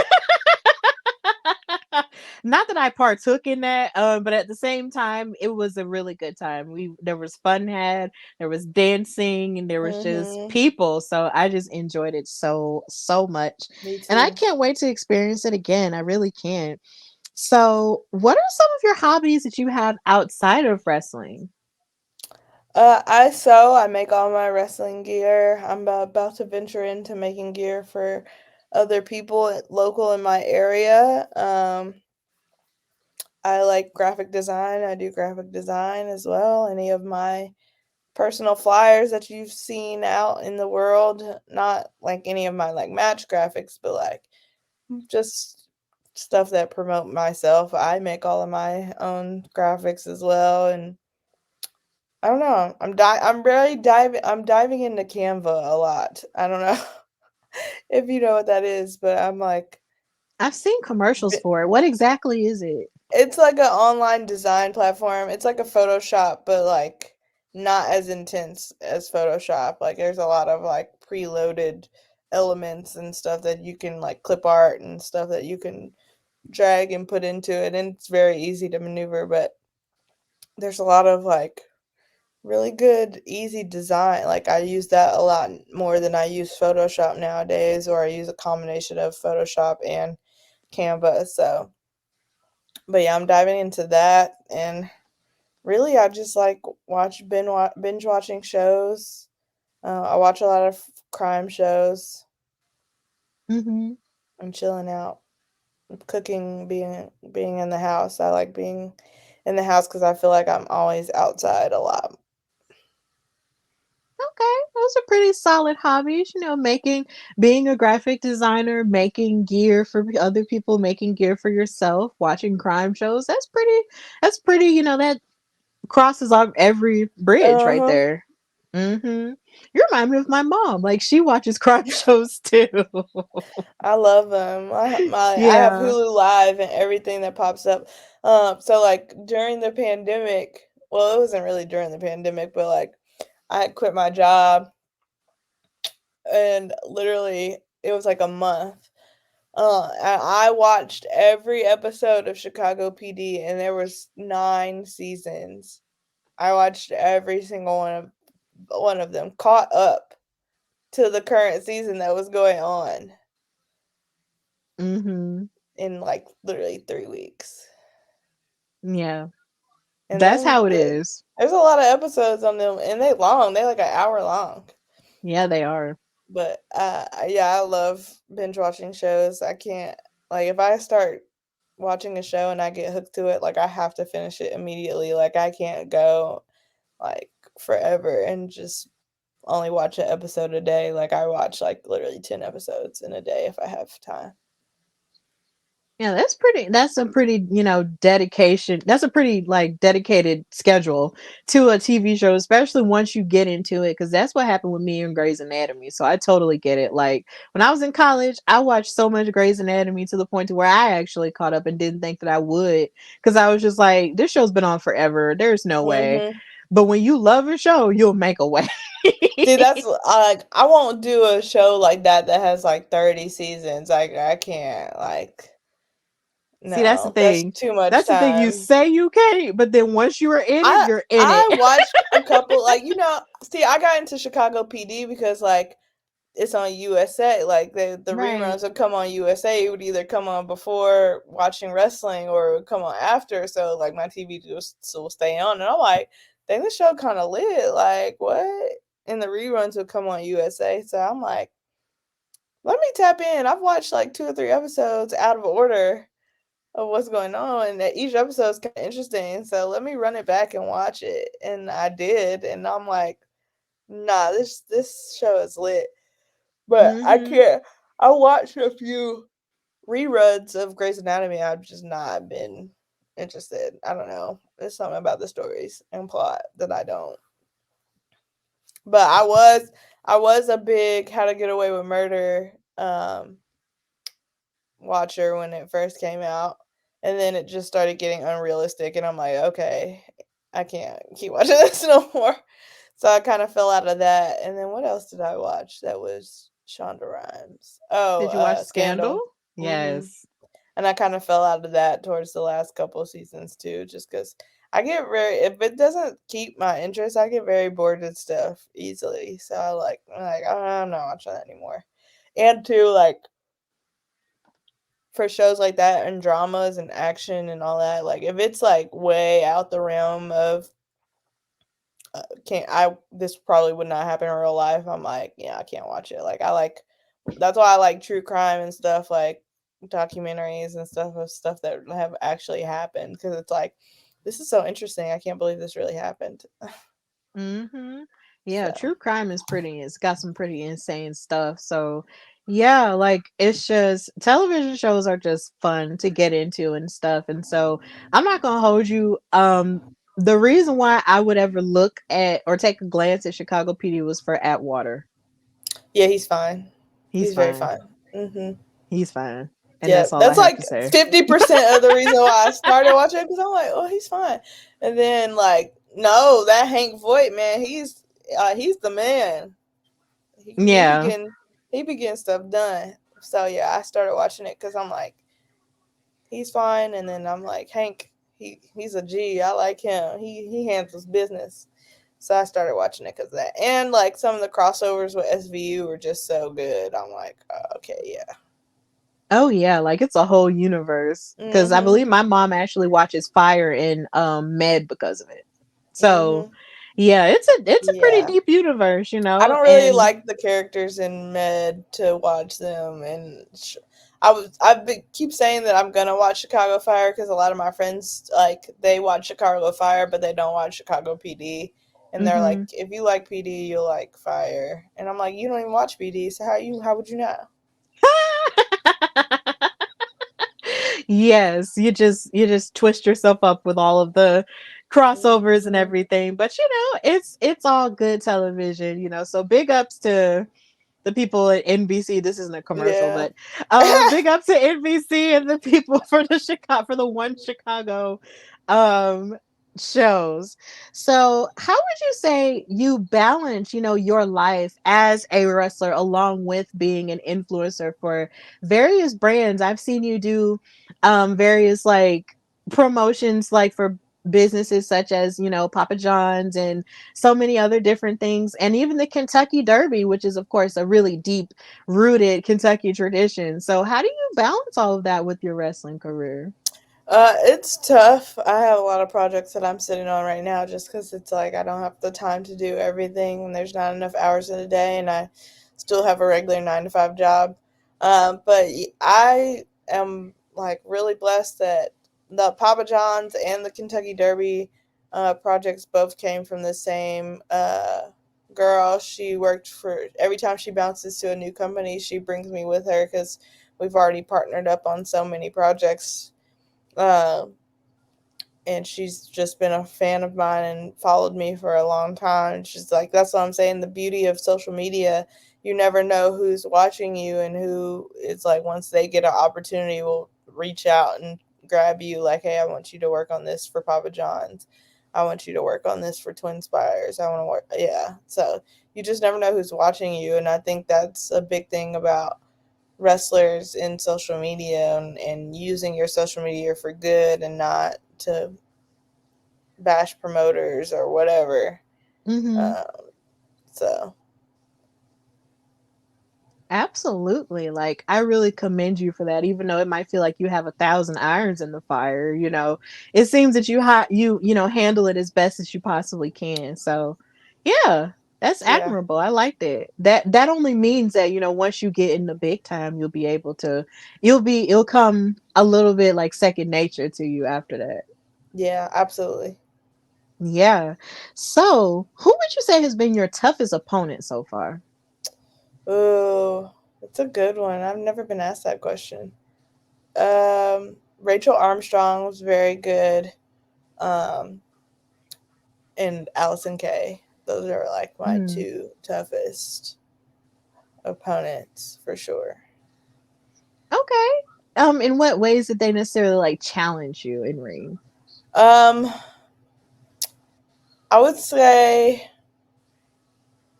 Not that I partook in that, but at the same time, it was a really good time. There was fun had, there was dancing, and there was just mhm. people. So I just enjoyed it so much, Me and I too. can't wait to experience it again. I really can. So, what are some of your hobbies that you have outside of wrestling? I sew. I make all my wrestling gear. I'm about to venture into making gear for other people local in my area. I like graphic design. I do graphic design as well. Any of my personal flyers that you've seen out in the world, not like any of my like match graphics, but like just stuff that promote myself. I make all of my own graphics as well, and I don't know. I'm really diving. I'm diving into Canva a lot. I don't know if you know what that is, but I'm like, I've seen commercials bi- for it. What exactly is it? it's like an online design platform. It's like a Photoshop, but like not as intense as Photoshop. Like there's a lot of like preloaded elements and stuff that you can like clip art and stuff that you can drag and put into it, and it's very easy to maneuver. But there's a lot of like really good, easy design. Like I use that a lot more than I use Photoshop nowadays, or I use a combination of Photoshop and Canva. So, but yeah, I'm diving into that, and really, I just like binge watching shows. I watch a lot of crime shows. Mm-hmm. I'm chilling out, cooking, being in the house. I like being in the house because I feel like I'm always outside a lot. Okay, those are pretty solid hobbies. You know, being a graphic designer, making gear for other people, making gear for yourself, watching crime shows. That's pretty, that crosses off every bridge Uh right huh. there. Mm-hmm. You remind me of my mom. Like, she watches crime shows too. I love them. I have Yeah. Hulu Live and everything that pops up. So like during the pandemic, well, it wasn't really during the pandemic, but like I had quit my job, and literally it was like a month. And I watched every episode of Chicago PD, and there was 9 seasons. I watched every single one of them, caught up to the current season that was going on Mm-hmm. in like literally 3 weeks. Yeah. And That's then how it is. there's a lot of episodes on them, and they long. They like an hour long. Yeah, they are. But yeah, I love binge watching shows. I can't like if I start watching a show and I get hooked to it, like I have to finish it immediately. Like I can't go like forever and just only watch an episode a day. Like I watch like literally 10 episodes in a day if I have time. Yeah, that's a pretty, dedication. That's a pretty like dedicated schedule to a TV show, especially once you get into it, because that's what happened with me and Grey's Anatomy. So I totally get it. Like when I was in college, I watched so much Grey's Anatomy to the point to where I actually caught up and didn't think that I would, because I was just like, this show's been on forever. There's no way. Mhm. But when you love a show, you'll make a way. See, that's like I won't do a show like that has like 30 seasons. Like I can't like See, that's the no, that's thing. too much That's the thing. You time. say you can't, but then once you are in it, I you're in it. I watched a couple like see I got into Chicago PD because like it's on USA. Like the Right. reruns would come on USA. It would either come on before watching wrestling or it would come on after. So like my TV just still stay on, and I'm like, dang, this show kind of lit. Like what? And the reruns would come on USA. So I'm like, let me tap in. I've watched like 2 or 3 episodes out of order of what's going on, and that each episode is kind of interesting. So let me run it back and watch it, and I did, and I'm like, nah, this show is lit. But I Mm-hmm. can't. I watched a few reruns of Grey's Anatomy. I've just not been interested. I don't know. There's something about the stories and plot that I don't. But I was a big How to Get Away with Murder watcher when it first came out, and then it just started getting unrealistic, and I'm like, okay, I can't keep watching this no more. So I kind of fell out of that. And then what else did I watch that was Shonda Rhimes? Oh, Did you watch Scandal? Scandal. Hmm. Yes. And I kind of fell out of that towards the last couple of seasons too, just because I get very if it doesn't keep my interest, I get very bored of stuff easily. So I'm like I'm not watching that anymore. And too like for shows like that and dramas and action and all that, like if it's like way out the realm of can't I this probably would not happen in real life. I'm like, yeah, I can't watch it. Like I like that's why I like true crime and stuff like documentaries and stuff of stuff that have actually happened because it's like this is so interesting. I can't believe this really happened. Mm-hmm. Yeah, So, true crime is pretty. It's got some pretty insane stuff. So, yeah, like it's just television shows are just fun to get into and stuff. And so, I'm not gonna hold you. The reason why I would ever look at or take a glance at Chicago PD was for Atwater. Yeah, he's fine. He's He's very fine. fine. He's fine. And Yeah, that's all I that's have like to say. 50% of the reason why I started watching it, because I'm like, oh, he's fine. And then like, no, that Hank Voight man, he's the man. He Yeah. begin he begins stuff done. So yeah, I started watching it because I'm like, he's fine. And then I'm like, Hank, he's a G. I like him. He handles business. So I started watching it because of that. And like some of the crossovers with SVU were just so good. I'm like, okay, yeah. Oh yeah, like it's a whole universe. Because I Mhm. believe my mom actually watches Fire and Med because of it. So Mhm. yeah, it's a pretty Yeah. deep universe, I don't really and like the characters in Med to watch them, and keep saying that I'm gonna watch Chicago Fire because a lot of my friends like they watch Chicago Fire, but they don't watch Chicago PD, and they're like, mhm. if you like PD, you'll like Fire, and I'm like, you don't even watch PD, so how would you know? Yes, you just twist yourself up with all of the crossovers and Hmm. everything. But it's all good television, so big ups to the people at NBC. This isn't a commercial, Yeah. but big ups to NBC and the people for the one Chicago um shows. So how would you say you balance, your life as a wrestler along with being an influencer for various brands? I've seen you do various like promotions like for businesses such as, Papa John's and so many other different things, and even the Kentucky Derby, which is of course a really deep rooted Kentucky tradition. So how do you balance all of that with your wrestling career? It's tough. I have a lot of projects that I'm sitting on right now just because it's like I don't have the time to do everything and there's not enough hours in a day and I still have a regular 9 to 5 job. But I am like really blessed that the Papa John's and the Kentucky Derby projects both came from the same girl. She worked for, every time she bounces to a new company, she brings me with her because we've already partnered up on so many projects. Um, and she's just been a fan of mine and followed me for a long time. She's like, that's what I'm saying. The beauty of social media, you never know who's watching you and who it's like once they get an opportunity will reach out and grab you like, hey, I want you to work on this for Papa John's. I want you to work on this for Twin Spires. I want to work. Yeah. So you just never know who's watching you. And I think that's a big thing about wrestlers in social media and using your social media for good and not to bash promoters or whatever. Mm-hmm. Um, so Absolutely. Like, I really commend you for that, even though it might feel like you have 1,000 irons in the fire. It seems that handle it as best as you possibly can. So, yeah, that's yeah, admirable. I like that. That only means that, once you get in the big time, you'll be able to, it'll come a little bit like second nature to you after that. yeah, absolutely. Yeah. So, who would you say has been your toughest opponent so far? Ooh, that's a good one. I've never been asked that question. Rachel Armstrong was very good. Um, and Allison Kay. Those are like my Mm, two toughest opponents for sure. okay. In what ways did they necessarily like challenge you in ring? Um, I would say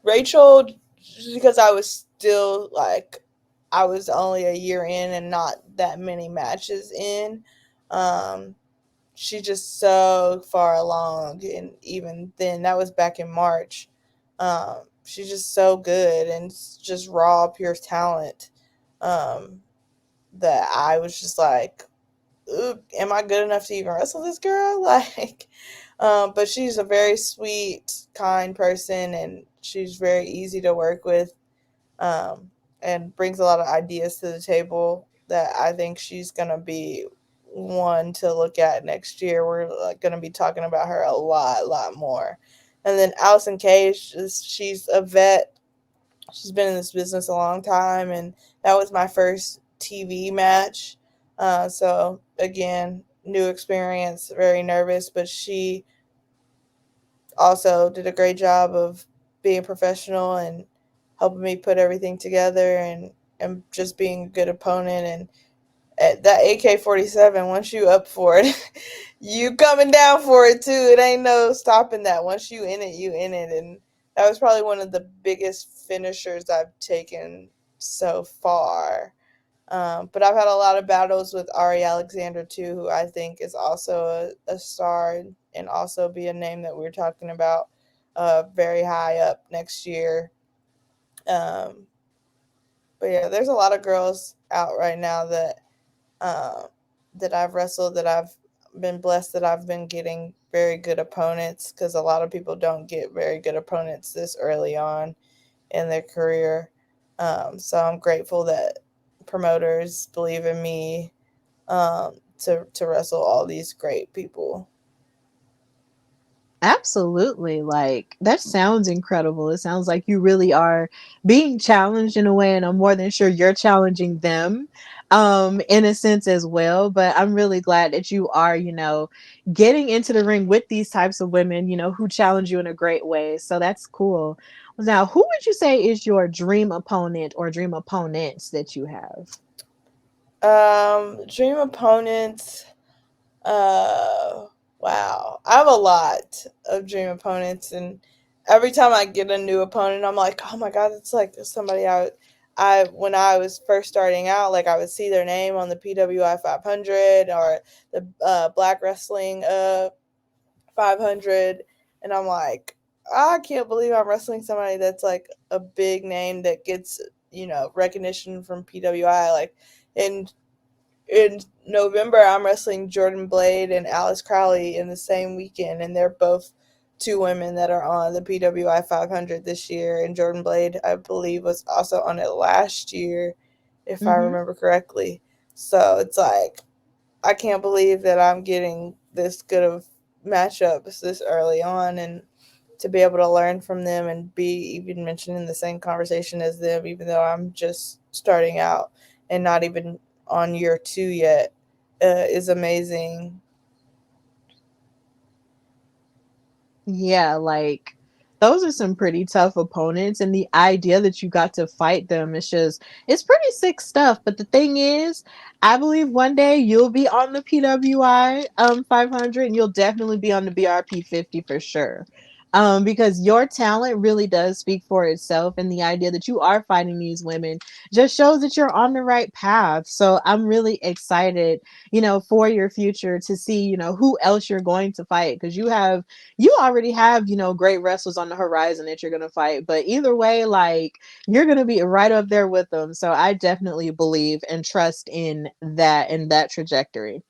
Rachel, just because I was still like, I was only a year in and not that many matches in. Um, she's just so far along, and even then, that was back in March. She's just so good and just raw, pure talent. Um, that I was just like, ooh, am I good enough to even wrestle this girl? Like, but she's a very sweet, kind person, and she's very easy to work with, um, and brings a lot of ideas to the table that I think she's gonna be one to look at next year. We're like, gonna be talking about her a lot more. And then Allison Kay, she's a vet. She's been in this business a long time, and that was my first TV match. So again, new experience, very nervous, but she also did a great job of being professional and helping me put everything together and just being a good opponent. And at that AK-47, once you up for it, you coming down for it too. It ain't no stopping that. Once you in it, you in it. And that was probably one of the biggest finishers I've taken so far. But I've had a lot of battles with Ari Alexander too, who I think is also a star and also be a name that we're talking about very high up next year. Um, but yeah, there's a lot of girls out right now uh, that I've wrestled, that I've been blessed that I've been getting very good opponents, because a lot of people don't get very good opponents this early on in their career. So I'm grateful that promoters believe in me to wrestle all these great people. Absolutely. Like, that sounds incredible. It sounds like you really are being challenged in a way, and I'm more than sure you're challenging them in a sense as well. But I'm really glad that you are, getting into the ring with these types of women, who challenge you in a great way. So that's cool. Now, who would you say is your dream opponent or dream opponents that you have? Dream opponents. Wow. I have a lot of dream opponents, and every time I get a new opponent, I'm like, oh my god, it's like somebody I when I was first starting out, like I would see their name on the PWI 500 or the Black Wrestling 500, and I'm like, I can't believe I'm wrestling somebody that's like a big name that gets recognition from PWI. Like in in November, I'm wrestling Jordan Blade and Alice Crowley in the same weekend, and they're both two women that are on the PWI 500 this year. And Jordan Blade, I believe, was also on it last year, if I Mm-hmm. remember correctly. So it's like, I can't believe that I'm getting this good of matchups this early on, and to be able to learn from them and be even mentioned in the same conversation as them, even though I'm just starting out and not even on year 2 yet, is amazing. Yeah, like those are some pretty tough opponents, and the idea that you got to fight them is just it's pretty sick stuff. But the thing is, I believe one day you'll be on the PWI 500, and you'll definitely be on the BRP 50 for sure. Because your talent really does speak for itself, and the idea that you are fighting these women just shows that you're on the right path. So I'm really excited, for your future to see, who else you're going to fight, because you already have, great wrestlers on the horizon that you're going to fight. But either way, like, you're going to be right up there with them. So I definitely believe and trust in that trajectory.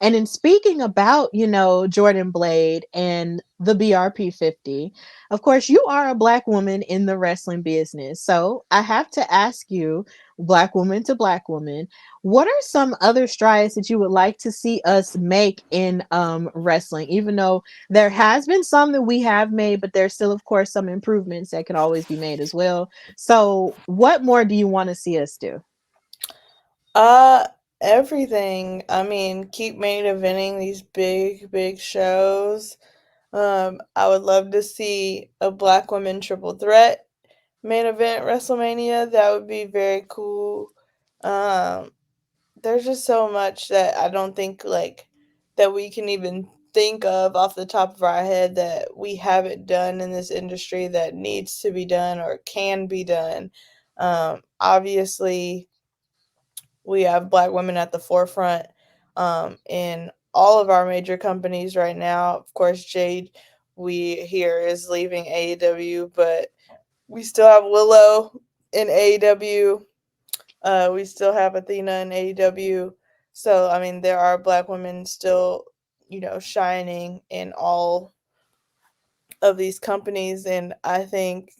And in speaking about, Jordan Blade and the BRP 50, of course, you are a Black woman in the wrestling business. So I have to ask you, Black woman to Black woman, what are some other strides that you would like to see us make in wrestling? Even though there has been some that we have made, but there's still, of course, some improvements that can always be made as well. So, what more do you want to see us do? Uh, Everything. I mean, keep main eventing these big shows. I would love to see a Black women triple threat main event WrestleMania. That would be very cool. Um, there's just so much that I don't think like that we can even think of off the top of our head that we haven't done in this industry that needs to be done or can be done. Obviously, we have Black women at the forefront in all of our major companies right now. Of course, Jade, we hear, is leaving AEW, but we still have Willow in AEW. We still have Athena in AEW. So, I mean, there are Black women still, shining in all of these companies. And I think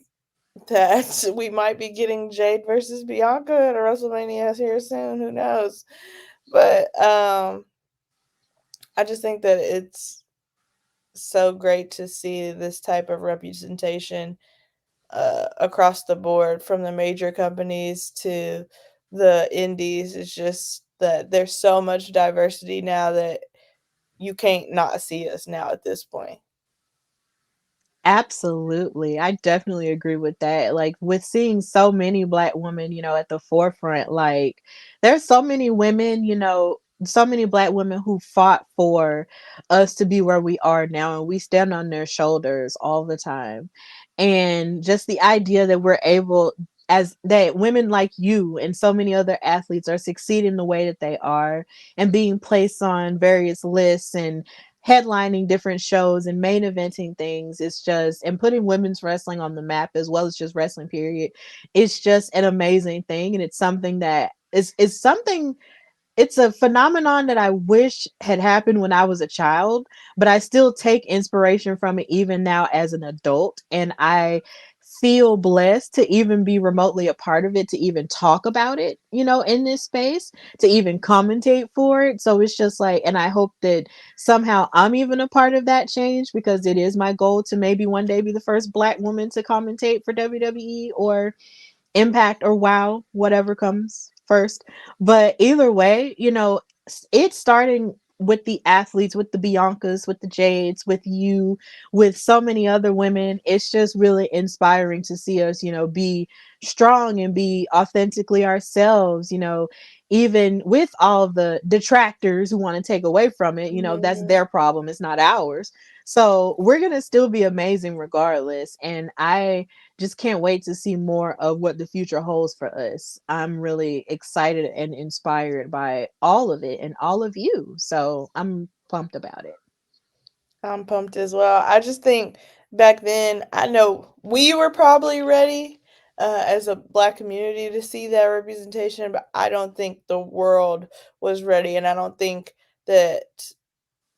that we might be getting Jade versus Bianca at a WrestleMania here soon. Who knows? But I just think that it's so great to see this type of representation across the board, from the major companies to the indies. It's just that there's so much diversity now that you can't not see us now at this point. Absolutely. I definitely agree with that. Like with seeing so many black women, at the forefront, like there's so many women, so many black women who fought for us to be where we are now, and we stand on their shoulders all the time. And just the idea that we're able, as that women like you and so many other athletes are succeeding the way that they are and being placed on various lists and headlining different shows and main eventing things. It's just, and putting women's wrestling on the map as well as just wrestling period. It's just an amazing thing, and it's something that is something, it's a phenomenon that I wish had happened when I was a child, but I still take inspiration from it even now as an adult. And I feel blessed to even be remotely a part of it, to even talk about it, in this space, to even commentate for it. So it's just like, and I hope that somehow I'm even a part of that change, because it is my goal to maybe one day be the first black woman to commentate for WWE or Impact or WoW, whatever comes first. But either way, it's starting with the athletes, with the Biancas, with the Jades, with you, with so many other women. It's just really inspiring to see us, be strong and be authentically ourselves, even with all of the detractors who want to take away from it. That's Mhm. their problem, it's not ours. So we're going to still be amazing regardless. And I just can't wait to see more of what the future holds for us. I'm really excited and inspired by all of it and all of you. So I'm pumped about it. I'm pumped as well. I just think back then, I know we were probably ready as a black community to see that representation, but I don't think the world was ready, and I don't think that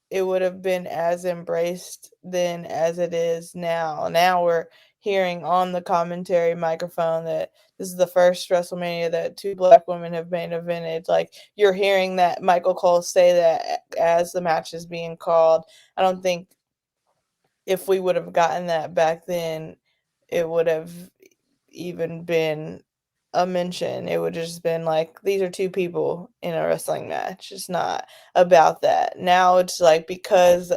it would have been as embraced then as it is now. Now we're hearing on the commentary microphone that this is the first WrestleMania that two black women have main evented. Like you're hearing that Michael Cole say that as the match is being called. I don't think if we would have gotten that back then, it would have even been a mention. It would just been like these are two people in a wrestling match. It's not about that. Now it's like because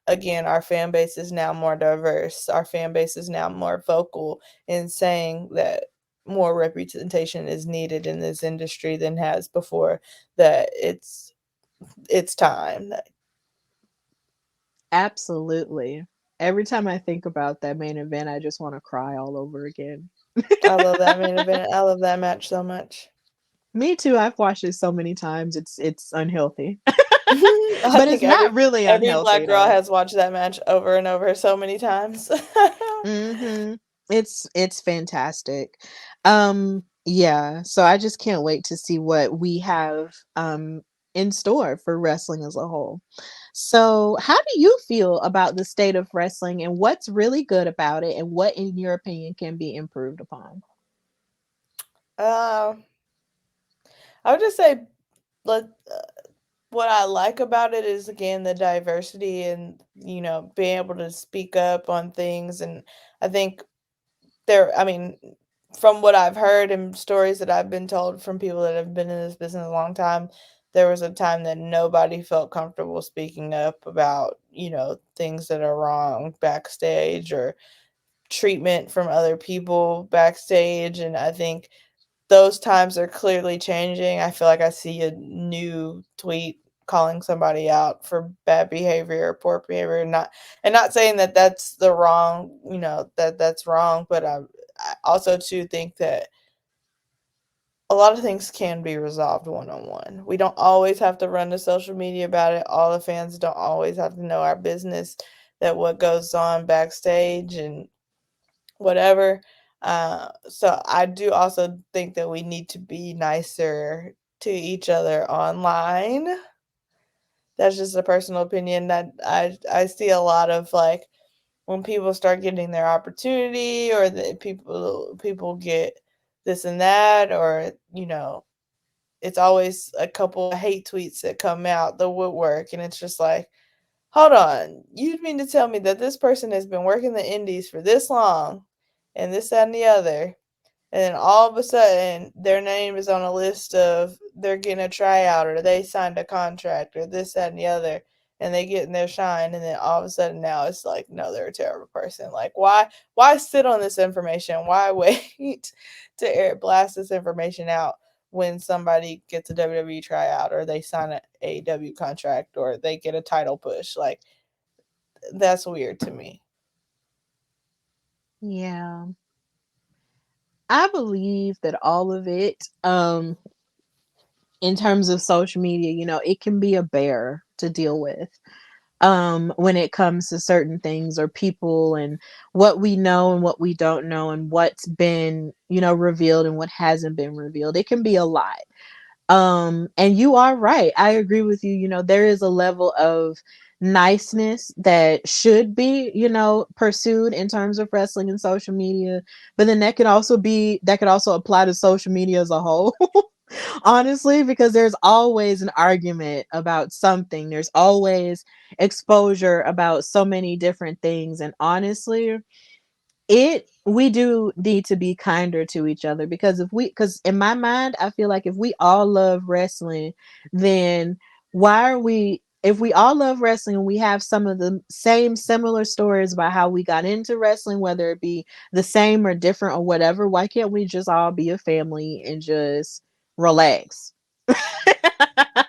again our fan base is now more diverse. Our fan base is now more vocal in saying that more representation is needed in this industry than has before, that it's time. Absolutely. Every time I think about that main event, I just want to cry all over again. I love that main event. I love that match so much. Me too. I've watched it so many times. It's unhealthy. I But it's think not really every black unhealthy girl though. has watched that match over and over so many times. Mhm. It's fantastic. Yeah, so I just can't wait to see what we have in store for wrestling as a whole. So, how do you feel about the state of wrestling, and what's really good about it, and what in your opinion can be improved upon? uh, I would just say, let what I like about it is again the diversity and being able to speak up on things. And I think I mean, from what I've heard and stories that I've been told from people that have been in this business a long time, there was a time that nobody felt comfortable speaking up about, things that are wrong backstage or treatment from other people backstage. And I think those times are clearly changing. I feel like I see a new tweet calling somebody out for bad behavior or poor behavior, not saying that that's the wrong, that's wrong, but I also too think that a lot of things can be resolved one on one. We don't always have to run to social media about it. All the fans don't always have to know our business, that what goes on backstage and whatever. So I do also think that we need to be nicer to each other online. That's just a personal opinion that I see a lot of, like, when people start getting their opportunity, or the people get this and that, or it's always a couple of hate tweets that come out the woodwork, and it's just like, hold on, you mean to tell me that this person has been working the indies for this long and this, that, and the other, and then all of a sudden their name is on a list of they're getting a tryout or they signed a contract or this, that, and the other. and they get in their shine, and then all of a sudden now it's like, no, they're a terrible person. Like, why sit on this information? Why wait to air blast this information out when somebody gets a WWE tryout, or they sign a AEW contract, or they get a title push? Like, that's weird to me. Yeah. I believe that all of it, in terms of social media, it can be a bear to deal with. When it comes to certain things or people and what we know and what we don't know and what's been, revealed and what hasn't been revealed. It can be a lot. And you are right. I agree with you. There is a level of niceness that should be, pursued in terms of wrestling and social media. But then that could also apply to social media as a whole. Honestly, because there's always an argument about something. There's always exposure about so many different things. And honestly, we do need to be kinder to each other, because in my mind I feel like if we all love wrestling, then why are we if we all love wrestling and we have some of the same similar stories about how we got into wrestling, whether it be the same or different or whatever, why can't we just all be a family and just relax?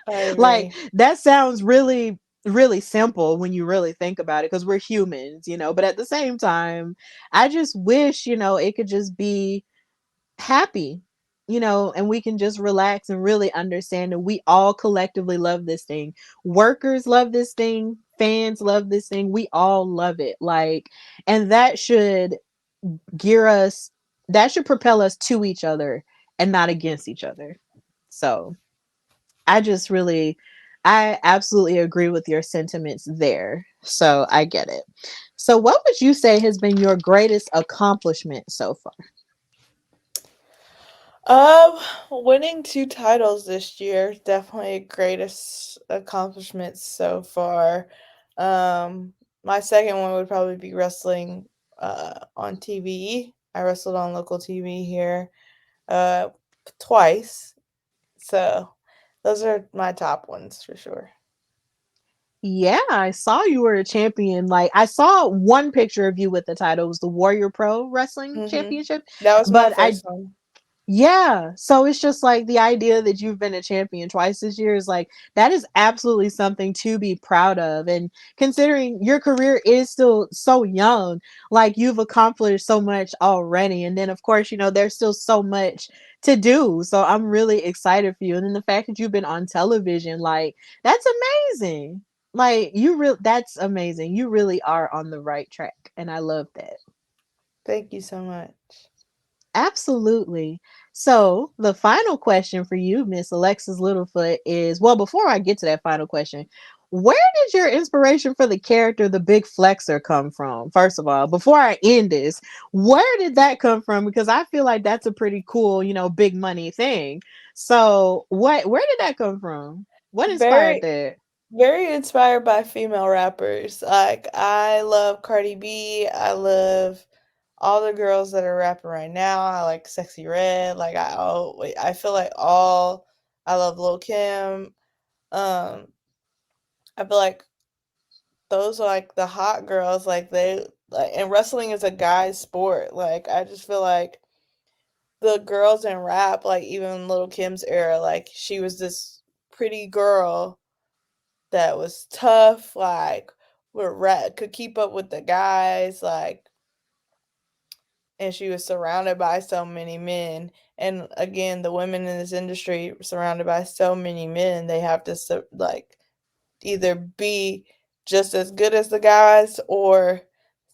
I Like, agree. that sounds really, really simple when you really think about it, because we're humans, but at the same time, I just wish, it could just be happy, and we can just relax and really understand that we all collectively love this thing. Workers love this thing, fans love this thing, we all love it. Like, and gear us that should propel us to each other and not against each other. So I just really, I absolutely agree with your sentiments there. So I get it. So, what would you say has been your greatest accomplishment so far? Um, Winning two titles this year, definitely greatest accomplishment so far. Um, my second one would probably be wrestling on TV. I wrestled on local TV here uh twice. So those are my top ones for sure. Yeah, I saw you were a champion. Like, I saw one picture of you with the title. It was the Warrior Pro Wrestling Mhm. Championship. That was my But I first one. Yeah. So it's just like the idea that you've been a champion twice this year is like, that is absolutely something to be proud of. And considering your career is still so young, like, you've accomplished so much already. And then, of course, there's still so much to do. So I'm really excited for you. And then the fact that you've been on television, like, that's amazing. Like, that's amazing. You really are on the right track. And I love that. Thank you so much. Absolutely. So, the final question for you, Miss Alexis Littlefoot, is, well, before I get to that final question, where did your inspiration for the character, the Big Flexer, come from? First of all, before I end this, where did that come from? Because I feel like that's a pretty cool, big money thing. So, where did that come from? What inspired Very that? Very inspired by female rappers. Like, I love Cardi B. I love all the girls that are rapping right now. I like Sexy Red. Like, I feel like all I love Lil Kim. Um I feel like those are like the hot girls. Like, they like, and wrestling is a guy's sport. Like, I just feel like the girls in rap, like even Lil Kim's era, like she was this pretty girl that was tough, like could keep up with the guys, like, and she was surrounded by so many men. And again, the women in this industry surrounded by so many men, they have to like either be just as good as the guys or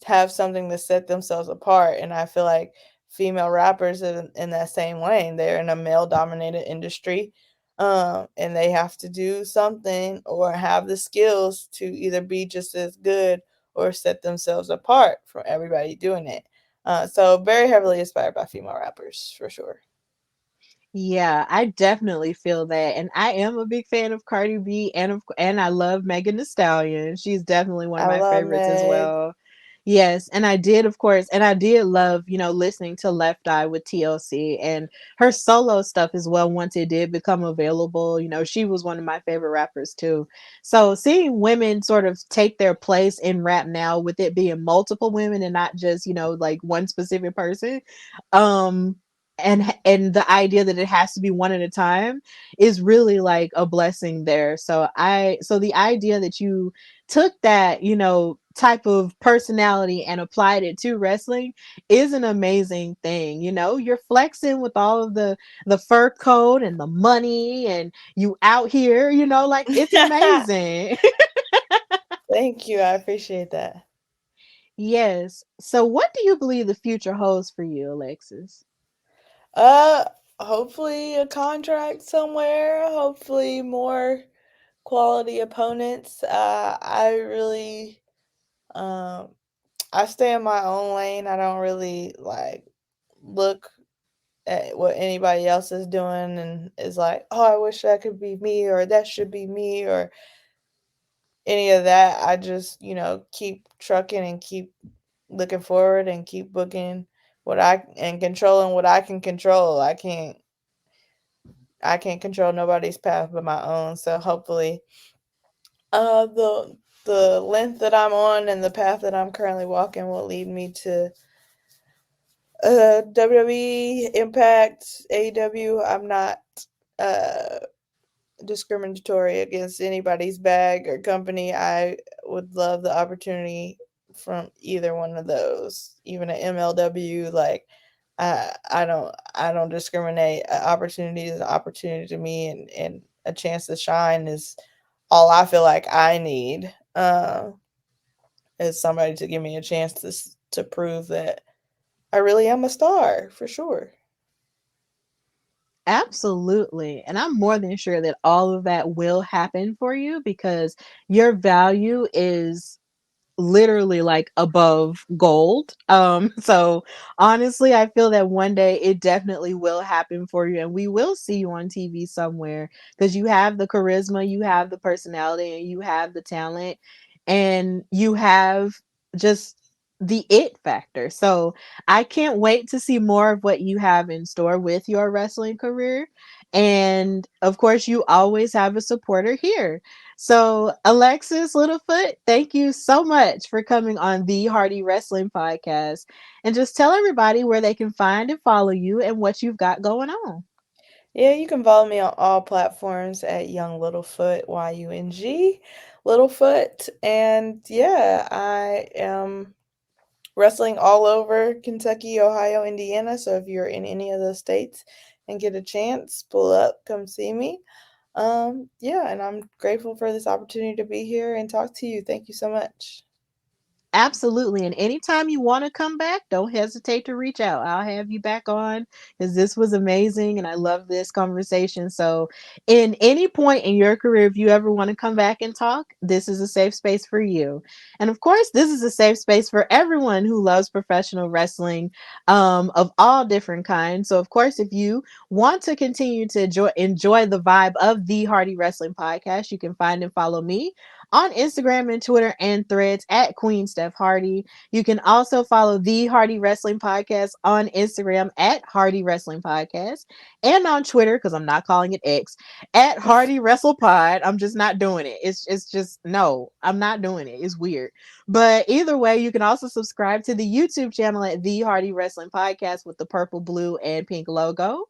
have something to set themselves apart. And I feel like female rappers are in that same lane. They're in a male dominated industry. And they have to do something or have the skills to either be just as good or set themselves apart from everybody doing it. So very heavily inspired by female rappers for sure. Yeah, I definitely feel that. And I am a big fan of Cardi B, and I love Megan Thee Stallion. She's definitely one of I my love favorites as Meg. well. Yes, and I did, of course, and I did love, listening to Left Eye with TLC and her solo stuff as well once it did become available. She was one of my favorite rappers too. So seeing women sort of take their place in rap now with it being multiple women and not just, like one specific person, um and the idea that it has to be one at a time is really like a blessing there. So the idea that you took that, type of personality and applied it to wrestling is an amazing thing. You're flexing with all of the fur coat and the money and you out here, like it's amazing. Thank you. I appreciate that. Yes. So what do you believe the future holds for you, Alexis? Uh, Hopefully a contract somewhere. Hopefully more quality opponents. I really, um, I stay in my own lane. I don't really like look at what anybody else is doing and is like, oh, I wish that could be me or that should be me or any of that. I just, keep trucking and keep looking forward and keep booking what I and controlling what I can control. I can't control nobody's path but my own. So hopefully, the length that I'm on and the path that I'm currently walking will lead me to WWE, Impact, AEW. I'm not uh discriminatory against anybody's bag or company. I would love the opportunity from either one of those, even an MLW. Like, I don't discriminate. Opportunity is an opportunity to me, and a chance to shine is all I feel like I need. Is somebody to give me a chance to prove that I really am a star for sure. Absolutely. And I'm more than sure that all of that will happen for you because your value is literally like above gold. So honestly, I feel that one day it definitely will happen for you and we will see you on TV somewhere because you have the charisma, you have the personality, and you have the talent, and you have just the it factor. So I can't wait to see more of what you have in store with your wrestling career. And of course, you always have a supporter here. So, Alexis Littlefoot, thank you so much for coming on the Hardy Wrestling Podcast. And just tell everybody where they can find and follow you and what you've got going on. Yeah, you can follow me on all platforms at Young Littlefoot, YUNG Littlefoot. And yeah, I am wrestling all over Kentucky, Ohio, Indiana. So if you're in any of those states and get a chance, pull up, come see me. Yeah, and I'm grateful for this opportunity to be here and talk to you. Thank you so much. Absolutely. And anytime you want to come back, don't hesitate to reach out. I'll have you back on because this was amazing and I love this conversation. So, in any point in your career, if you ever want to come back and talk, this is a safe space for you. And of course, this is a safe space for everyone who loves professional wrestling of all different kinds. So, of course, if you want to continue to enjoy the vibe of the Hardy Wrestling Podcast, you can find and follow me on Instagram and Twitter and threads at Queen Steph Hardy. You can also follow the Hardy Wrestling Podcast on Instagram at Hardy Wrestling Podcast and on Twitter, because I'm not calling it X, at Hardy Wrestle Pod. I'm just not doing it. It's just no, I'm not doing it. It's weird. But either way, you can also subscribe to the YouTube channel at the Hardy Wrestling Podcast with the purple, blue, and pink logo.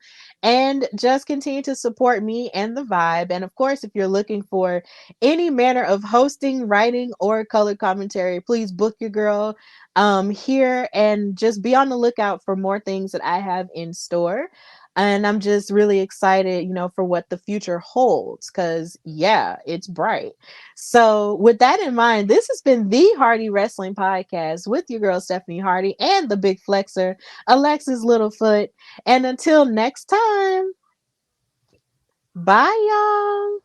And just continue to support me and the vibe. And of course, if you're looking for any manner of hosting, writing, or color commentary, please book your girl here and just be on the lookout for more things that I have in store. And I'm just really excited, for what the future holds because, yeah, it's bright. So, with that in mind, this has been the Hardy Wrestling Podcast with your girl, Stephanie Hardy, and the Big Flexer, Alexis Littlefoot. And until next time, bye, y'all.